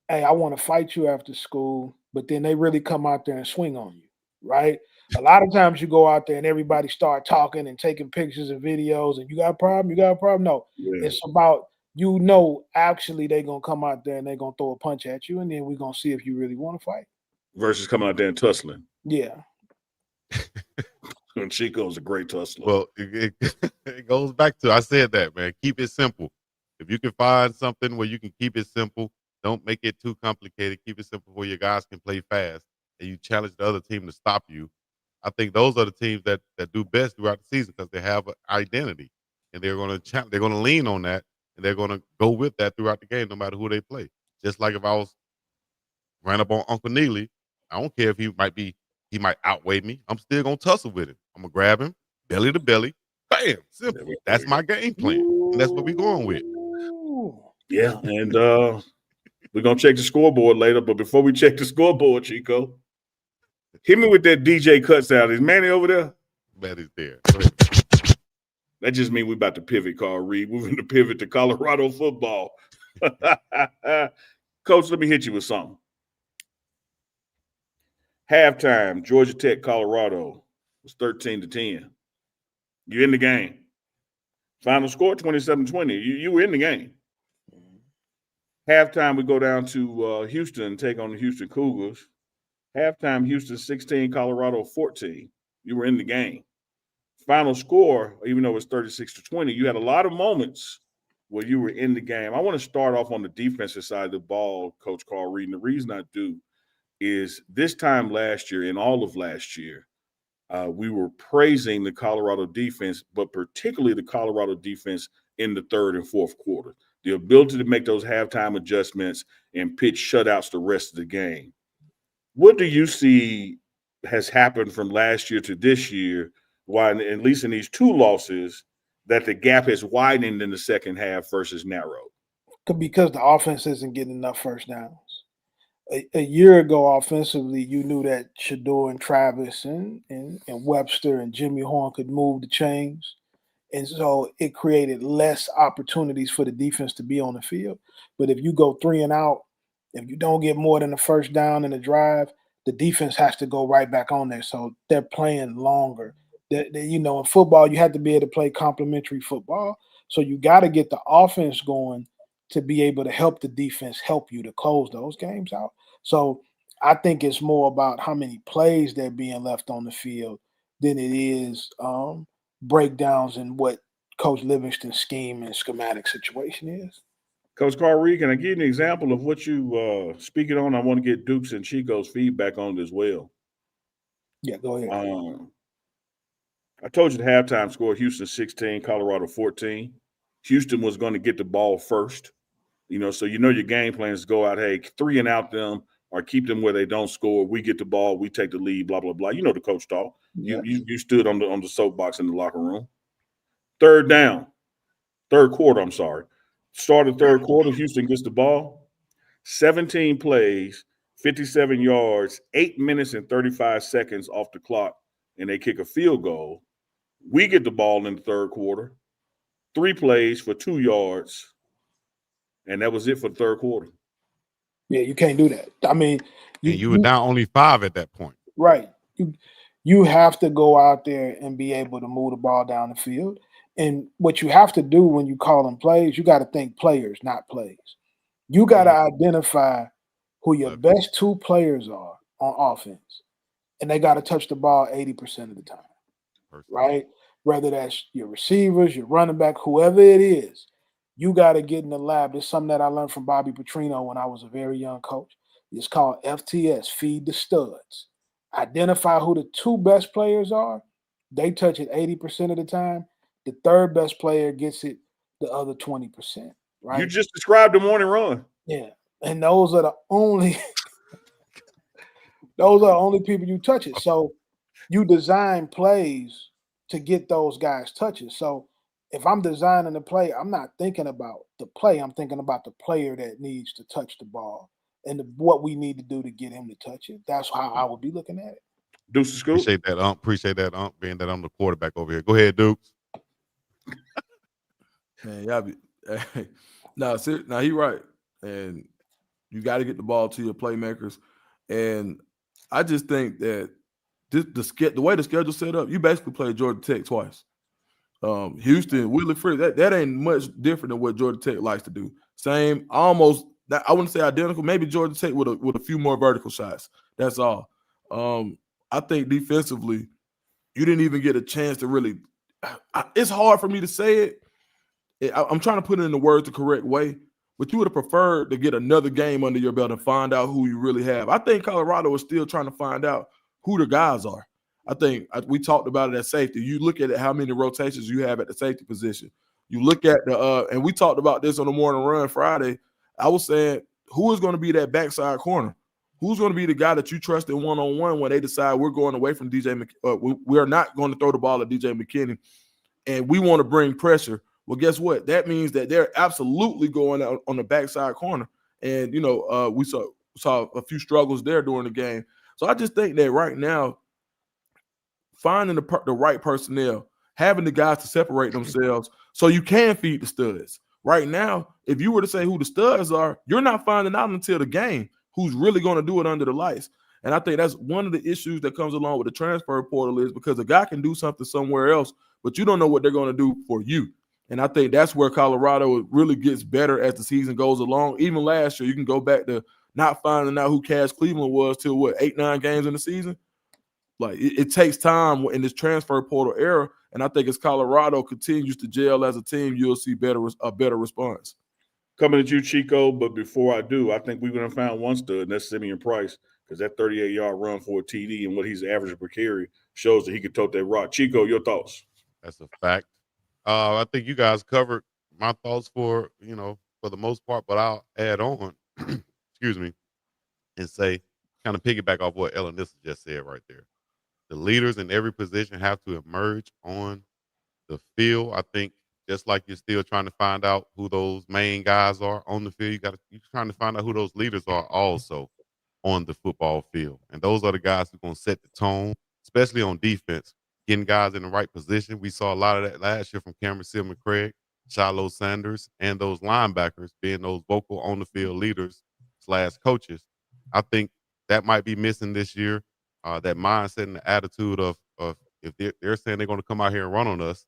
hey, I want to fight you after school, but then they really come out there and swing on you, right? A lot of times you go out there and everybody start talking and taking pictures and videos, and you got a problem, you got a problem. No, Yeah. it's about actually they're gonna come out there and they're gonna throw a punch at you, and then we're gonna see if you really want to fight. Versus coming out there and tussling. Yeah. And Chico's a great tussler. Well, it goes back to I said that, man. Keep it simple. If you can find something where you can keep it simple, don't make it too complicated. Keep it simple where your guys can play fast and you challenge the other team to stop you. I think those are the teams that do best throughout the season because they have an identity and they're going to lean on that and they're going to go with that throughout the game, no matter who they play. Just like if I was ran up on Uncle Neely, I don't care if he might outweigh me. I'm still gonna tussle with him. I'm gonna grab him, belly to belly, bam, simple. That's my game plan, and that's what we're going with. Yeah, and we're gonna check the scoreboard later. But before we check the scoreboard, Chico, hit me with that DJ cut sound. Is Manny over there? Manny's there. That just means we're about to pivot, Carl Reed. We're going to pivot to Colorado football. Coach, let me hit you with something. Halftime, Georgia Tech, Colorado was 13-10. You're in the game. Final score, 27-20. You were in the game. Halftime, we go down to Houston and take on the Houston Cougars. Halftime, Houston 16, Colorado 14. You were in the game. Final score, even though it's 36-20, you had a lot of moments where you were in the game. I want to start off on the defensive side of the ball, Coach Carl Reed. And the reason I do is this time last year and all of last year, we were praising the Colorado defense, but particularly the Colorado defense in the third and fourth quarter. The ability to make those halftime adjustments and pitch shutouts the rest of the game. What do you see has happened from last year to this year, why, at least in these two losses, that the gap has widened in the second half versus narrowed? Because the offense isn't getting enough first downs. A year ago, offensively, you knew that Shadur and Travis and Webster and Jimmy Horn could move the chains. And so it created less opportunities for the defense to be on the field. But if you go 3 and out, if you don't get more than the first down in the drive, the defense has to go right back on there. So they're playing longer. In football, you have to be able to play complementary football. So you got to get the offense going to be able to help the defense help you to close those games out. So I think it's more about how many plays they're being left on the field than it is breakdowns in what Coach Livingston's scheme and schematic situation is. Coach Carl Reed, can I give you an example of what you speaking on? I want to get Duke's and Chico's feedback on it as well. Yeah, go ahead. I told you the halftime score, Houston 16, Colorado 14. Houston was going to get the ball first. So your game plan is go out, hey, 3 and out them or keep them where they don't score. We get the ball, we take the lead, blah, blah, blah. You know the coach talk. Yeah. You stood on the soapbox in the locker room. Third quarter, Start of third quarter, Houston gets the ball. 17 plays, 57 yards, 8 minutes and 35 seconds off the clock, and they kick a field goal. We get the ball in the third quarter. 3 plays for 2 yards. And that was it for the third quarter. Yeah, you can't do that. I mean, you were down only 5 at that point. Right. You have to go out there and be able to move the ball down the field. And what you have to do when you call them plays, you got to think players, not plays. You got to identify who your best 2 players are on offense. And they got to touch the ball 80% of the time. Right? Whether that's your receivers, your running back, whoever it is. You got to get in the lab. It's something that I learned from Bobby Petrino when I was a very young coach. It's called FTS, feed the studs. Identify who the 2 best players are. They touch it 80% of the time. The third best player gets it the other 20%. Right? You just described the morning run. Yeah. And those are the only people you touch it. So you design plays to get those guys touches. So if I'm designing a play, I'm not thinking about the play. I'm thinking about the player that needs to touch the ball and what we need to do to get him to touch it. That's how I would be looking at it. Deuce Scoop. Appreciate that, Appreciate that, being that I'm the quarterback over here. Go ahead, Dukes. Man, y'all be now he right. And you got to get the ball to your playmakers. And I just think that the way the schedule's set up, you basically play Georgia Tech twice. Houston, Willie Free, that ain't much different than what Georgia Tech likes to do. Same, almost. I wouldn't say identical. Maybe Georgia Tech with a few more vertical shots. That's all. I think defensively, you didn't even get a chance to really. It's hard for me to say it. I'm trying to put it in the words the correct way, but you would have preferred to get another game under your belt and find out who you really have. I think Colorado is still trying to find out who the guys are. I think we talked about it at safety. You look at it, how many rotations you have at the safety position. You look at and we talked about this on the morning run Friday. I was saying, who is going to be that backside corner? Who's going to be the guy that you trust in one-on-one when they decide we're going away from we are not going to throw the ball at DJ McKinney, and we want to bring pressure. Well, guess what? That means that they're absolutely going out on the backside corner. And, we saw a few struggles there during the game. So I just think that right now, finding the right personnel, having the guys to separate themselves so you can feed the studs. Right now, if you were to say who the studs are, you're not finding out until the game who's really going to do it under the lights. And I think that's one of the issues that comes along with the transfer portal is because a guy can do something somewhere else, but you don't know what they're going to do for you. And I think that's where Colorado really gets better as the season goes along. Even last year, you can go back to not finding out who Cass Cleveland was till 8-9 games in the season. Like it takes time in this transfer portal era, and I think as Colorado continues to gel as a team, you'll see a better response. Coming at you, Chico, but before I do, I think we're going to find one stud, and that's Simeon Price, because that 38-yard run for a TD and what he's averaging per carry shows that he can tote that rock. Chico, your thoughts? That's a fact. I think you guys covered my thoughts for the most part, but I'll add on, excuse me, and say, kind of piggyback off what Ellen Nissa just said right there. The leaders in every position have to emerge on the field. I think just like you're still trying to find out who those main guys are on the field, you're trying to find out who those leaders are also on the football field. And those are the guys who are going to set the tone, especially on defense, getting guys in the right position. We saw a lot of that last year from Cameron Silman-Craig, Shadur Sanders, and those linebackers being those vocal on the field leaders / coaches. I think that might be missing this year. That mindset and the attitude of if they're saying they're going to come out here and run on us,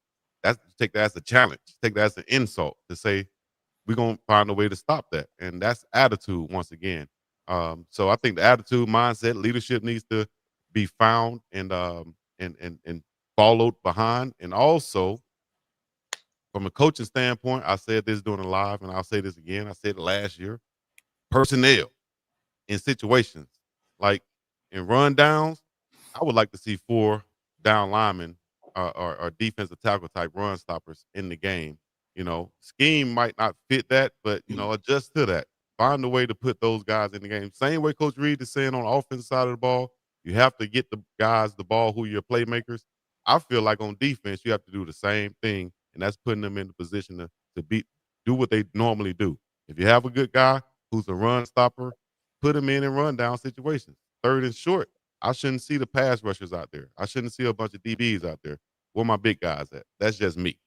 take that as a challenge. Take that as an insult to say we're going to find a way to stop that. And that's attitude once again. So I think the attitude, mindset, leadership needs to be found and followed behind. And also, from a coaching standpoint, I said this during the live, and I'll say this again. I said it last year. Personnel in situations like in run downs, I would like to see 4 down linemen or defensive tackle type run stoppers in the game. Scheme might not fit that, but adjust to that. Find a way to put those guys in the game. Same way Coach Reed is saying on the offensive side of the ball, you have to get the guys the ball who are your playmakers. I feel like on defense, you have to do the same thing, and that's putting them in the position to do what they normally do. If you have a good guy who's a run stopper, put him in run down situations. Third and short, I shouldn't see the pass rushers out there. I shouldn't see a bunch of DBs out there. Where my big guys at? That's just me.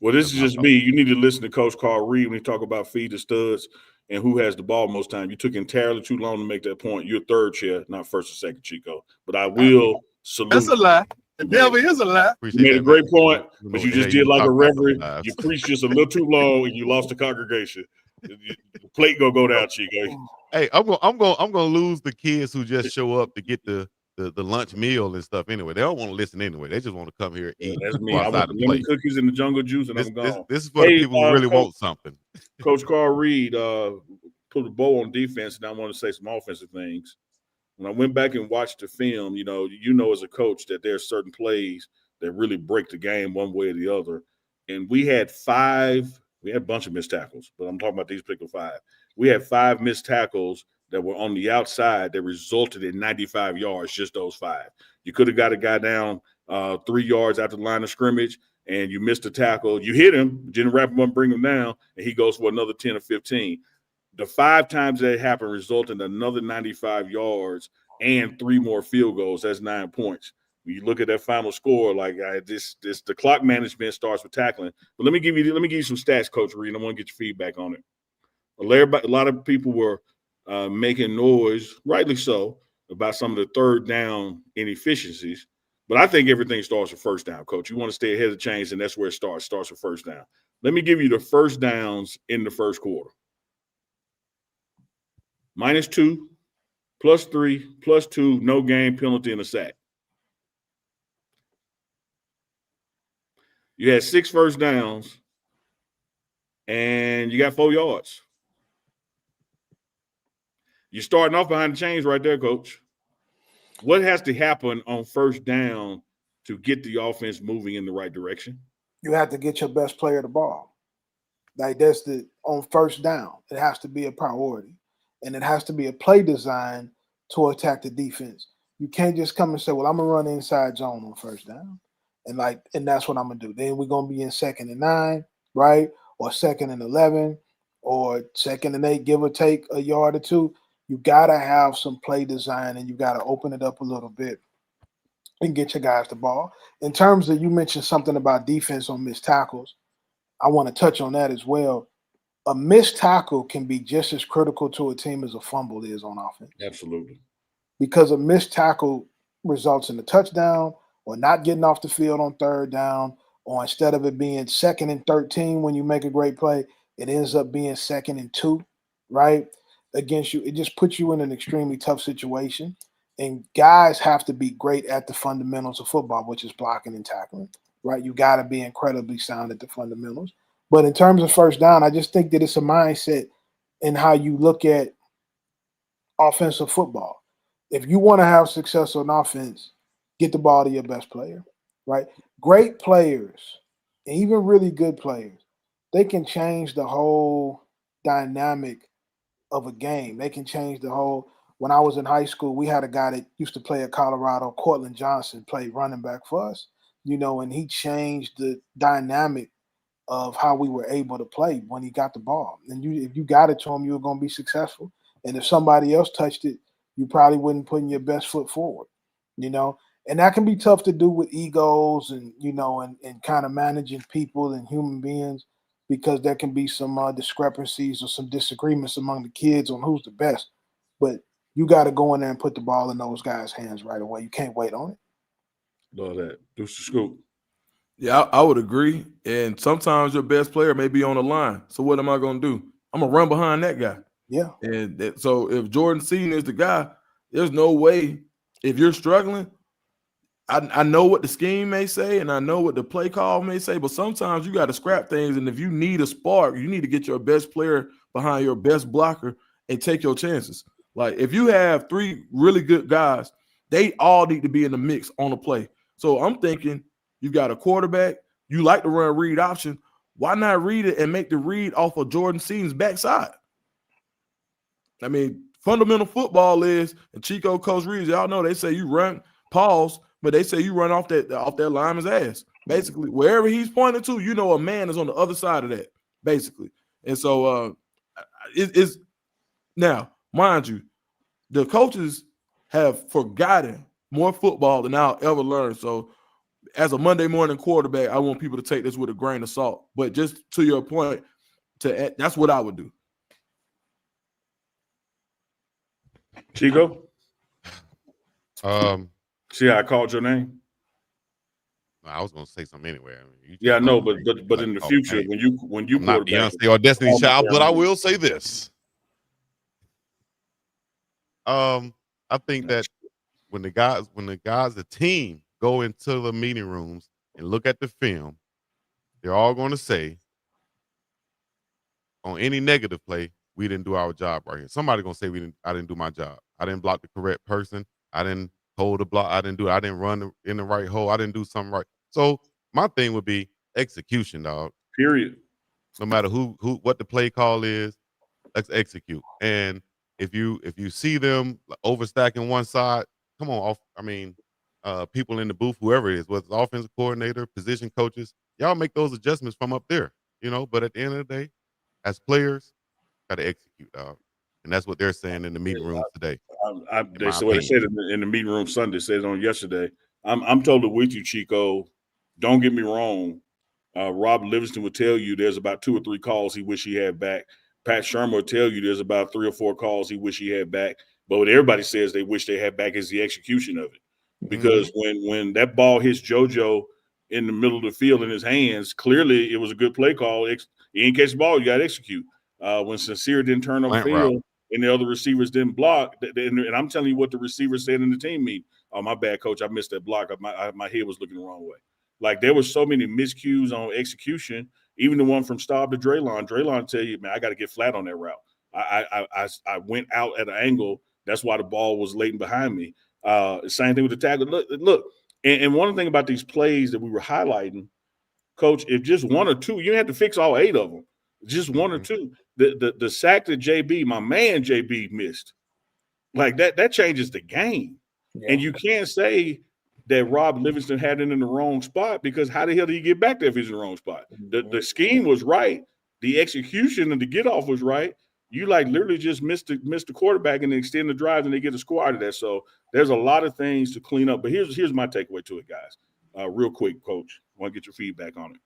Well, this is just me. You need to listen to Coach Carl Reed when he talk about feed the studs and who has the ball most time. You took entirely too long to make that point. You're third chair, not first or second, Chico. But I will salute. That's a lie. The devil is a lie. You made a great point, but you just did like a reverend. You preached just a little too long, and you lost the congregation. The plate gonna go down, Chico. Hey, I'm gonna lose the kids who just show up to get the lunch meal and stuff anyway. They don't want to listen anyway. They just want to come here and eat. That's me. I want the lemon cookies and the jungle juice, and I'm gone. This is for the people who really want something. Coach Carl Reed put a bow on defense, and I want to say some offensive things. When I went back and watched the film, you know as a coach that there are certain plays that really break the game one way or the other. And we had a bunch of missed tackles, but I'm talking about these particular 5. We had 5 missed tackles that were on the outside that resulted in 95 yards, just those 5. You could have got a guy down 3 yards after the line of scrimmage, and you missed a tackle. You hit him, didn't wrap him up, bring him down, and he goes for another 10 or 15. The 5 times that happened resulted in another 95 yards and 3 more field goals. That's 9 points. When you look at that final score, like the clock management starts with tackling. But let me give you some stats, Coach Reed. I want to get your feedback on it. A lot of people were making noise, rightly so, about some of the third down inefficiencies. But I think everything starts with first down, Coach. You want to stay ahead of the chains, and that's where it starts. Starts with first down. Let me give you the first downs in the first quarter. -2, +3, +2, no game, penalty, and a sack. You had 6 first downs, and you got 4 yards. You're starting off behind the chains right there, Coach. What has to happen on first down to get the offense moving in the right direction? You have to get your best player the ball. Like that's on first down. It has to be a priority. And it has to be a play design to attack the defense. You can't just come and say, well, I'm gonna run inside zone on first down. And that's what I'm gonna do. Then we're gonna be in 2nd and 9, right? Or 2nd and 11, or 2nd and 8, give or take a yard or 2. You gotta have some play design, and you gotta open it up a little bit and get your guys the ball. In terms of, you mentioned something about defense on missed tackles. I want to touch on that as well. A missed tackle can be just as critical to a team as a fumble is on offense. Absolutely. Because a missed tackle results in a touchdown, or not getting off the field on third down, or instead of it being 2nd and 13 when you make a great play, it ends up being 2nd and 2, right? Against you. It just puts you in an extremely tough situation. And guys have to be great at the fundamentals of football, which is blocking and tackling, right? You got to be incredibly sound at the fundamentals. But in terms of first down, I just think that it's a mindset in how you look at offensive football. If you want to have success on offense, get the ball to your best player, right? Great players, and even really good players, they can change the whole dynamic of a game. They can change the whole. When I was in high school, we had a guy that used to play at Colorado, Cortland Johnson, played running back for us, and he changed the dynamic of how we were able to play when he got the ball. And if you got it to him, you were going to be successful. And if somebody else touched it, you probably wouldn't put your best foot forward, And that can be tough to do with egos and, and kind of managing people and human beings, because there can be some discrepancies or some disagreements among the kids on who's the best. But you got to go in there and put the ball in those guys' hands right away. You can't wait on it. Love that. Deuce the scoop. Yeah, I would agree. And sometimes your best player may be on the line. So what am I going to do? I'm going to run behind that guy. Yeah. And so if Jordan Seaton is the guy, there's no way. If you're struggling, I know what the scheme may say, and I know what the play call may say, but sometimes you got to scrap things. And if you need a spark, you need to get your best player behind your best blocker and take your chances. Like if you have 3 really good guys, they all need to be in the mix on the play. So I'm thinking you got a quarterback, you like to run read option. Why not read it and make the read off of Jordan Seaton's backside? I mean, fundamental football is, and Chico, Coach Reed, y'all know they say you run pause, but they say you run off that lineman's ass. Basically, wherever he's pointing to, a man is on the other side of that, basically. And so it's now, mind you, the coaches have forgotten more football than I'll ever learn. So as a Monday morning quarterback, I want people to take this with a grain of salt. But just to your point, that's what I would do. Chico? See how I called your name? I was gonna say something anyway. I know, but in the future, when you I'm not Beyonce or Destiny Child, but I will say this. I think that when the team go into the meeting rooms and look at the film, they're all going to say on any negative play, we didn't do our job right here. Somebody gonna say I didn't do my job. I didn't block the correct person. I didn't hold the block. I didn't run in the right hole. I didn't do something right. So my thing would be execution, dog. Period. No matter what the play call is, let's execute. And if you see them overstacking one side, come on, people in the booth, whoever it is, whether it's offensive coordinator, position coaches, y'all make those adjustments from up there, But at the end of the day, as players, got to execute, dog. And that's what they're saying in the meeting rooms today. They said what they said in the meeting room Sunday. Said on yesterday. I'm totally with you, Chico. Don't get me wrong. Rob Livingston would tell you there's about 2 or 3 calls he wish he had back. Pat Shermer will tell you there's about 3 or 4 calls he wish he had back. But what everybody says they wish they had back is the execution of it. Because when that ball hits JoJo in the middle of the field in his hands, clearly it was a good play call. You ain't catch the ball, you got to execute. When Sincere didn't turn on field and the other receivers didn't block, and I'm telling you what the receiver said in the team meeting. Oh, my bad, coach. I missed that block. My head was looking the wrong way. Like, there were so many miscues on execution, even the one from Staub to Draylon. Draylon tell you, man, I got to get flat on that route. I went out at an angle. That's why the ball was latent behind me. Same thing with the tackle. Look, and one thing about these plays that we were highlighting, Coach, if just 1 or 2, you didn't have to fix all 8 of them. Just 1 or 2. The sack that my man JB missed, like that changes the game. Yeah. And you can't say that Rob Livingston had it in the wrong spot, because how the hell did he get back there if he's in the wrong spot? The scheme was right. The execution and the get off was right. You literally just missed the quarterback and extend the drive, and they get a score out of that. So there's a lot of things to clean up. But here's my takeaway to it, guys. Real quick, Coach. I want to get your feedback on it.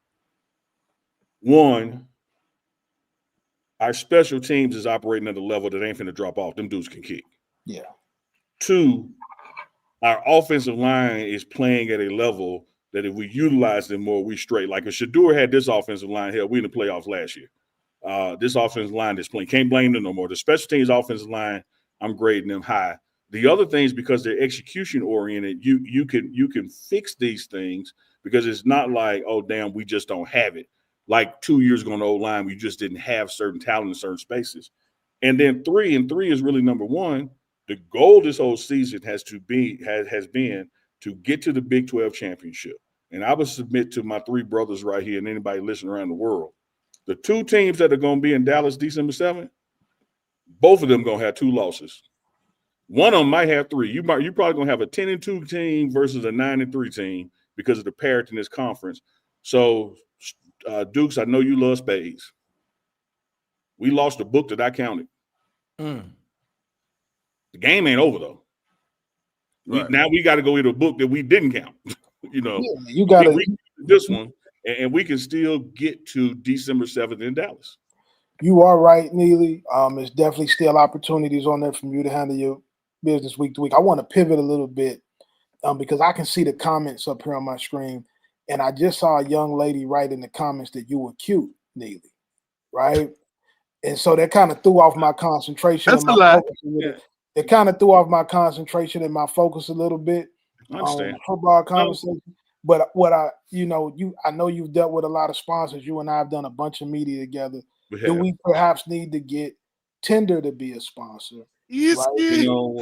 1, our special teams is operating at a level that ain't finna drop off. Them dudes can kick. Yeah. 2, our offensive line is playing at a level that if we utilize them more, we straight. Like if Shadur had this offensive line, hell, we in the playoffs last year. This offensive line is playing. Can't blame them no more. The special teams offensive line, I'm grading them high. The other things, because they're execution oriented, you can fix these things, because it's not like, oh damn, we just don't have it. Like 2 years ago on the O-line, we just didn't have certain talent in certain spaces. And then 3 is really number 1. The goal this whole season has been to get to the Big 12 championship. And I would submit to my 3 brothers right here and anybody listening around the world, the 2 teams that are going to be in Dallas December 7th, both of them going to have 2 losses. One of them might have 3. You're probably going to have a 10-2 team versus a 9-3 team because of the parity in this conference. So, Dukes, I know you love spades. We lost a book that I counted. The game ain't over, though. Right. Now we got to go into a book that we didn't count. You got to this one, and we can still get to December 7th in Dallas. You are right, Neely. There's definitely still opportunities on there for you to handle your business week to week. I want to pivot a little bit because I can see the comments up here on my screen, and I just saw a young lady write in the comments that you were cute, Neely, right? And so that kind of threw off my concentration. That's a lie. It kind of threw off my concentration and my focus a little bit on football conversation. But I know you've dealt with a lot of sponsors. You and I have done a bunch of media together. Do we perhaps need to get Tinder to be a sponsor? Yes, right? Or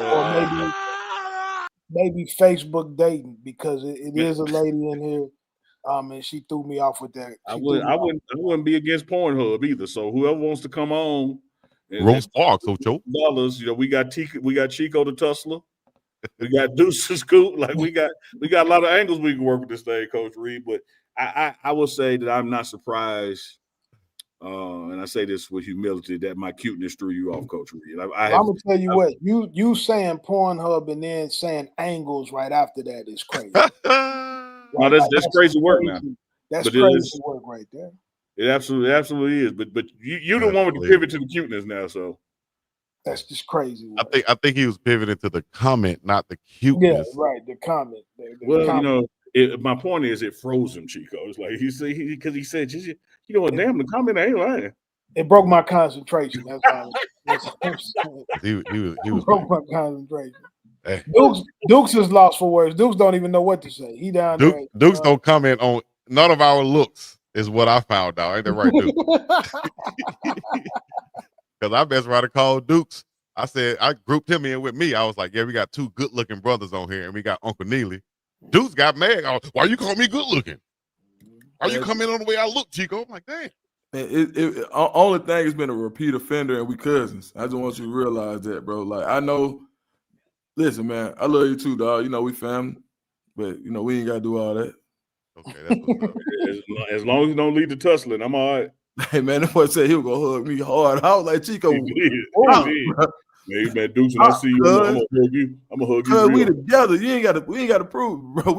maybe Facebook dating, because it is a lady in here. And she threw me off with that. I wouldn't be against Pornhub either. So whoever wants to come on, Rose Parks, Ocho. Dollars, we got Chico the Tussler, we got Deuce the Scoop. Like we got a lot of angles we can work with this thing, Coach Reed. But I will say that I'm not surprised, and I say this with humility, that my cuteness threw you off, Coach Reed. I'm gonna tell you what, you saying Pornhub and then saying angles right after that is crazy. No, that's crazy work now. That's crazy work right there. It absolutely is. But you're the one with the pivot to the cuteness now, so that's just crazy work. I think he was pivoting to the comment, not the cuteness. Yeah, right. The comment. My point is, it froze him, Chico. It's like because he said, damn, the comment ain't lying. It broke my concentration. That's all. He was broke my concentration. Hey. Dukes is lost for words. Dukes don't even know what to say. He down there. Dukes don't comment on none of our looks, is what I found out. Ain't that right, Duke? Because I best writer called Dukes. I said, I grouped him in with me. I was like, yeah, we got 2 good-looking brothers on here, and we got Uncle Neely. Dukes got mad. Why you call me good-looking? Why you come in on the way I look, Chico? I'm like, damn. Man, only thing has been a repeat offender, and we cousins. I just want you to realize that, bro. Like, I know. Listen, man, I love you too, dog. You know we family, but you know we ain't gotta do all that. Okay, that's what's up. As long as you don't lead to tussling, I'm all right. Hey, man, that boy said he was gonna hug me hard. I was like, Chico, He did. stop, He did. bro. Man, Deuce, when I see you, I'm gonna hug you. I'm gonna hug you Cuz we real. together. We ain't gotta prove, bro.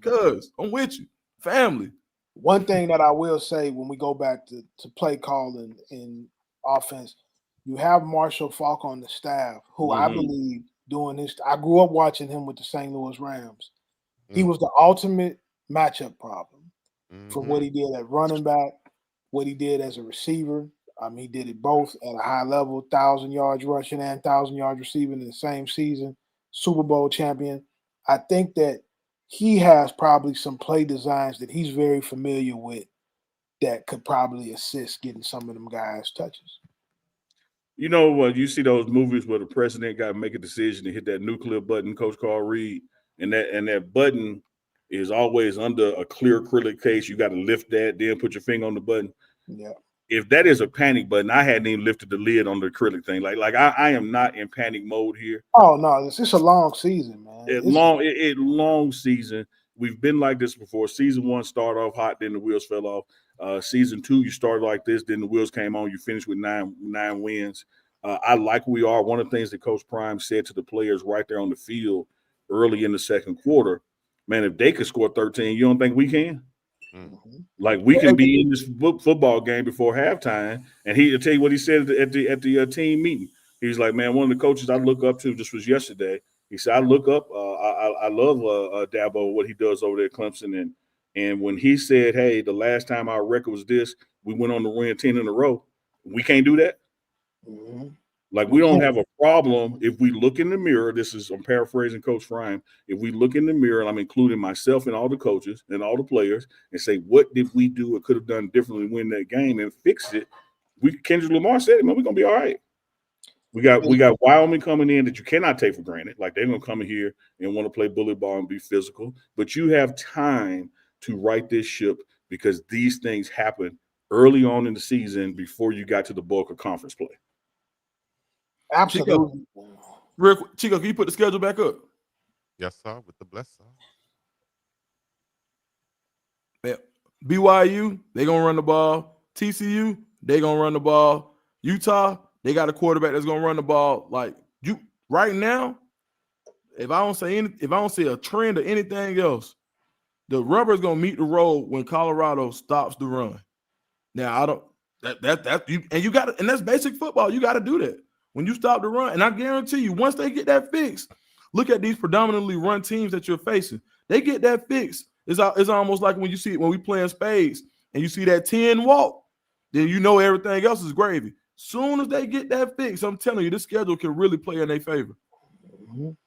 Cuz I'm with you. Family. One thing that I will say when we go back to play calling in offense, you have Marshall Falk on the staff, who I believe doing this. I grew up watching him with the St. Louis Rams. He was the ultimate matchup problem for what he did at running back, what he did as a receiver. He did it both at a high level, 1,000 yards rushing and 1,000 yards receiving in the same season, Super Bowl champion. I think that he has probably some play designs that he's very familiar with that could probably assist getting some of them guys touches. You know, you see those movies where the president got to make a decision to hit that nuclear button, Coach Carl Reed, and that button is always under a clear acrylic case. You got to lift that, then put your finger on the button. Yeah. If that is a panic button, I hadn't even lifted the lid on the acrylic thing. Like I am not in panic mode here. Oh no, it's just a long season, man. Long season. We've been like this before. Season 1 started off hot, then the wheels fell off. Season 2, you started like this, then the wheels came on. You finished with nine wins. I like who we are. One of the things that Coach Prime said to the players right there on the field early in the second quarter, man, if they could score 13, you don't think we can? Like we can be in this football game before halftime, and he'll tell you what he said at the team meeting. He's like, man, one of the coaches I look up to, this was yesterday. He said, I look up, I love Dabo, what he does over there at Clemson, and when he said, hey, the last time our record was this, we went on to win 10 in a row. We can't do that. Like we don't have a problem if we look in the mirror. I'm paraphrasing Coach Fryme. If we look in the mirror, and I'm including myself and all the coaches and all the players, and say, what did we do or could have done differently to win that game and fix it? Kendrick Lamar said it, man, we're gonna be all right. We got Wyoming coming in that you cannot take for granted. Like they're gonna come in here and want to play bully ball and be physical, but you have time to right this ship because these things happen early on in the season before you got to the bulk of conference play. Absolutely. Real quick, Chico, can you put the schedule back up? Yes, sir, with the bless sir. Yeah. BYU, they gonna run the ball. TCU, they gonna run the ball. Utah, they got a quarterback that's gonna run the ball. Like you right now, if I don't see a trend or anything else, the rubber's gonna meet the road when Colorado stops the run. Now I don't you got to, and that's basic football. You got to do that when you stop the run. And I guarantee you, once they get that fixed, look at these predominantly run teams that you're facing. They get that fixed. It's almost like when we play in spades and you see that 10 walk, then you know everything else is gravy. Soon as they get that fixed, I'm telling you, this schedule can really play in their favor.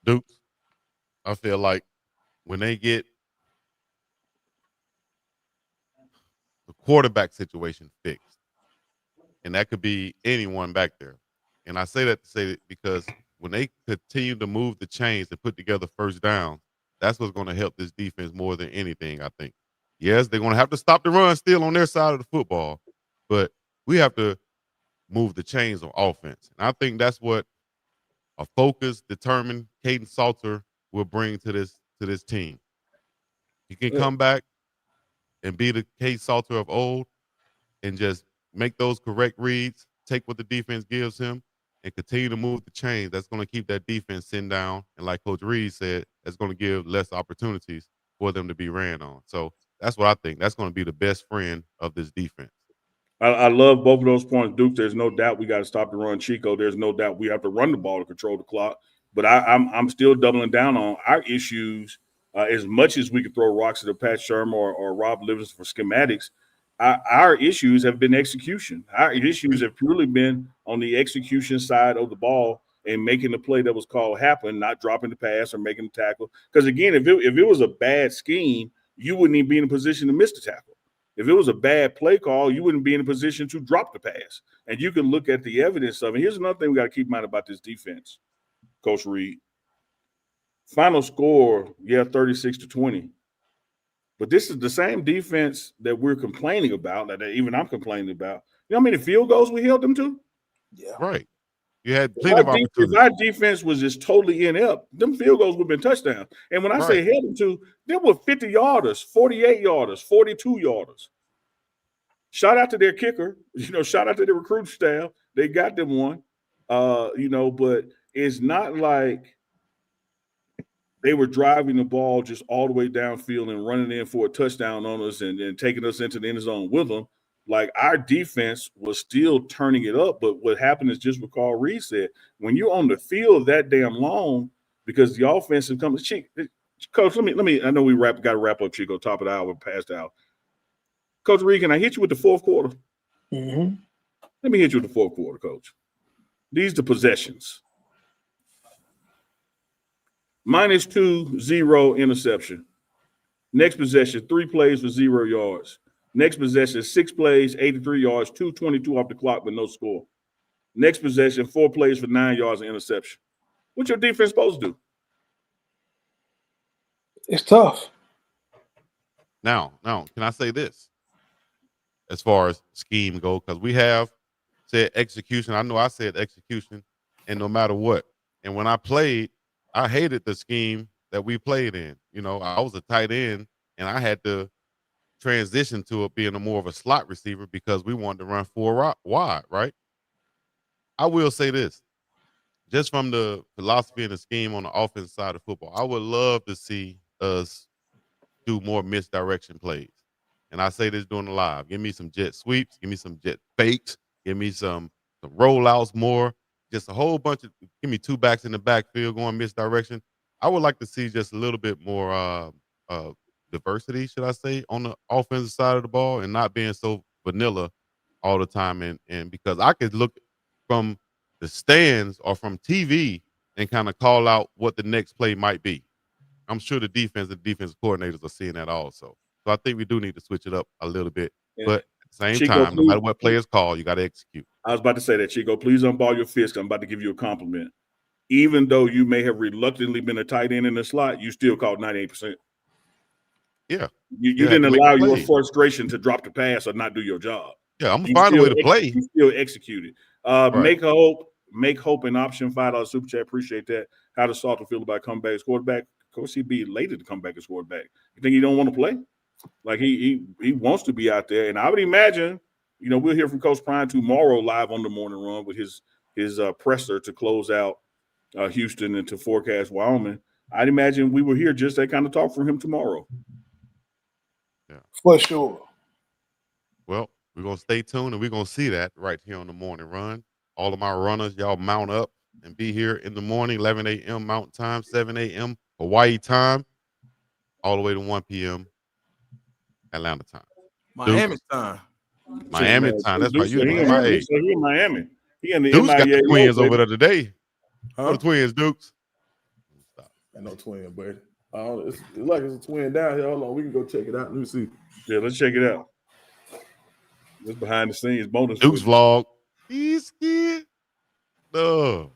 Duke, I feel like when they get the quarterback situation fixed, and that could be anyone back there. And I say that to say that because when they continue to move the chains and put together first down, that's what's going to help this defense more than anything, I think. Yes, they're going to have to stop the run still on their side of the football, but we have to move the chains on offense. And I think that's what a focused, determined Caden Salter will bring to this team. He can come back and be the Caden Salter of old and just make those correct reads, take what the defense gives him, and continue to move the chains. That's going to keep that defense sitting down. And like Coach Reed said, that's going to give less opportunities for them to be ran on. So that's what I think. That's going to be the best friend of this defense. I love both of those points, Duke. There's no doubt we got to stop the run, Chico. There's no doubt we have to run the ball to control the clock. But I'm still doubling down on our issues. As much as we could throw rocks at Pat Shermer or Rob Livingston for schematics, our issues have been execution. Our issues have purely been on the execution side of the ball and making the play that was called happen, not dropping the pass or making the tackle. Because, again, if it was a bad scheme, you wouldn't even be in a position to miss the tackle. If it was a bad play call, you wouldn't be in a position to drop the pass. And you can look at the evidence of it. Here's another thing we got to keep in mind about this defense, Coach Reed. Final score, 36-20. But this is the same defense that we're complaining about, that even I'm complaining about. You know how many field goals we held them to? Yeah. Right. You had plenty of If opportunities. our defense was just totally inept, them field goals would have been touchdowns. And when I say held them to, there were 50-yarders, 48-yarders, 42-yarders. Shout out to their kicker. Shout out to the recruiting staff. They got them one. But it's not like they were driving the ball just all the way downfield and running in for a touchdown on us and taking us into the end zone with them. Like, our defense was still turning it up, but what happened is just what Carl Reed said. When you're on the field that damn long, because the offense is coming, Coach, let me. I know we got to wrap up, Chico. Top of the hour, past the hour. Coach Reed, can I hit you with the fourth quarter? Mm-hmm. Let me hit you with the fourth quarter, Coach. These are the possessions. -2, 0 interception. Next possession, 3 plays for 0 yards. Next possession, 6 plays, 83 yards, 2:22 off the clock, but no score. Next possession, 4 plays for 9 yards and interception. What's your defense supposed to do? It's tough. Now, can I say this? As far as scheme go, because we have said execution. I know I said execution, and no matter what. And when I played, I hated the scheme that we played in. I was a tight end, and I had to transition to it being more of a slot receiver because we wanted to run 4 wide, right? I will say this. Just from the philosophy and the scheme on the offensive side of football, I would love to see us do more misdirection plays. And I say this during the live. Give me some jet sweeps. Give me some jet fakes. Give me some rollouts more. Just a whole bunch of – give me 2 backs in the backfield going misdirection. I would like to see just a little bit more diversity, should I say, on the offensive side of the ball and not being so vanilla all the time. And because I could look from the stands or from TV and kind of call out what the next play might be. I'm sure the defensive coordinators are seeing that also. So I think we do need to switch it up a little bit. Yeah. But at the same Chico, time, no matter what players call, you got to execute. I was about to say that, Chico. Please unball your fist. I'm about to give you a compliment. Even though you may have reluctantly been a tight end in the slot, you still called 98%. Yeah. You didn't allow your frustration to drop the pass or not do your job. Yeah, I'm going to find a way to play. You still executed. Right. Make hope an option. $5 super chat. Appreciate that. How does Salter feel about comeback as quarterback? Of course, he'd be elated to come back as quarterback. You think he don't want to play? Like he wants to be out there. And I would imagine, we'll hear from Coach Prime tomorrow live on the morning run with his presser to close out Houston and to forecast Wyoming. I'd imagine we will hear just that kind of talk from him tomorrow. Yeah, for sure. Well, we're going to stay tuned and we're going to see that right here on the morning run. All of my runners, y'all mount up and be here in the morning, 11 a.m. Mountain Time, 7 a.m. Hawaii time, all the way to 1 p.m. Atlanta time. Miami time. Miami time. That's right. You in my age. He in Miami. He in the Dukes MIA got the twins over there today. Huh? What the twins, Dukes? Got no twin, buddy. It's like it's a twin down here. Hold on. We can go check it out. Let me see. Yeah, let's check it out. This behind the scenes bonus. Dukes vlog. He's scared. No.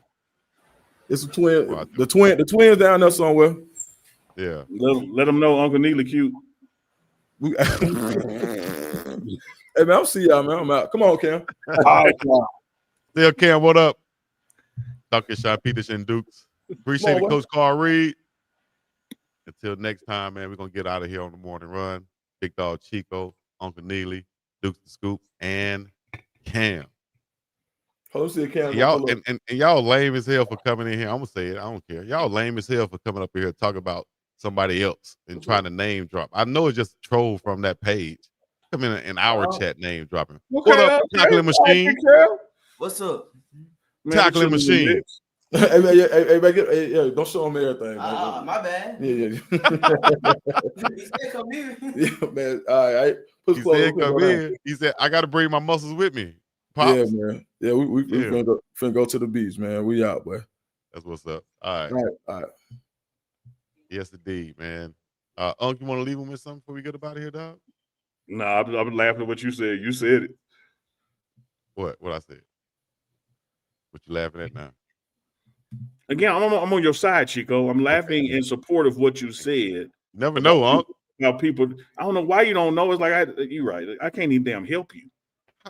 It's a twin. The twins down there somewhere. Yeah. Let them know Uncle Neely cute. Hey man, I'll see y'all, man. I'm out. Come on, Cam. All right, Still Cam, what up? Dr. Sean Peterson, Dukes. Appreciate it, Coach Carl Reed. Until next time, man, we're gonna get out of here on the morning run. Big Dog Chico, Uncle Neely, Dukes the Scoop, and Cam. Y'all and y'all lame as hell for coming in here. I'm gonna say it. I don't care. Y'all lame as hell for coming up here and talking about somebody else and trying to name drop. I know it's just a troll from that page. Come in our chat name dropping. What up, Tackling Machine? What's up? Tackling Machine. Hey, don't show them everything. My bad. Yeah. He said come here. Yeah, man. All right. He said come in. He said, I got to bring my muscles with me. Pops. Yeah, man. Yeah, we finna go to the beach, man. We out, boy. That's what's up. All right. Yes, indeed, man. Unc, you want to leave him with something before we get up out of here, dog? No, I've been laughing at what you said. You said it. What I said? What you laughing at now? Again, I'm on your side, Chico. I'm laughing in support of what you said. Never know, Unc. about people. I don't know why you don't know. It's like you're right. I can't even damn help you.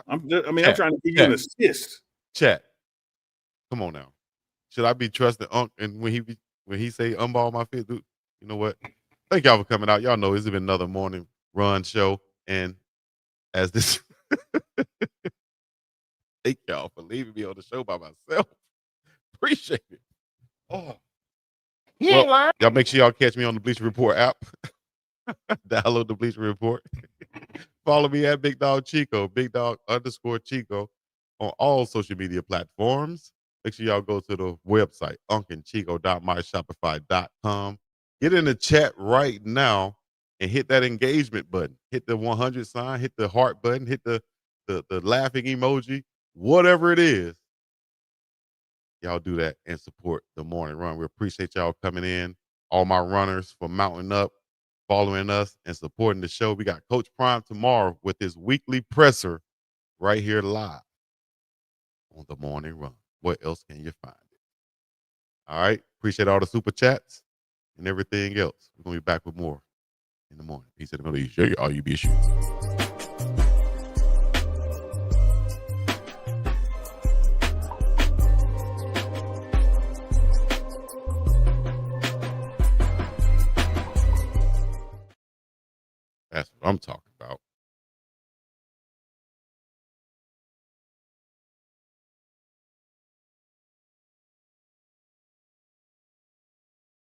I'm trying to give you an assist. Chat. Come on now. Should I be trusting Unc? And when he say unball my fit, dude, you know what? Thank y'all for coming out. Y'all know it's been another morning run show, and as this, thank y'all for leaving me on the show by myself. Appreciate it. Oh, He ain't lying. Y'all make sure y'all catch me on the Bleacher Report app. Download the Bleacher Report. Follow me at Big Dog Chico, BigDog_Chico on all social media platforms. Make sure y'all go to the website, uncandchico.myshopify.com. Get in the chat right now and hit that engagement button. Hit the 100 sign, hit the heart button, hit the laughing emoji, whatever it is. Y'all do that and support the morning run. We appreciate y'all coming in. All my runners for mounting up, following us, and supporting the show. We got Coach Prime tomorrow with his weekly presser right here live on the morning run. What else can you find it? All right. Appreciate all the super chats and everything else. We're going to be back with more in the morning. Peace and love. All you be a shoe. That's what I'm talking about.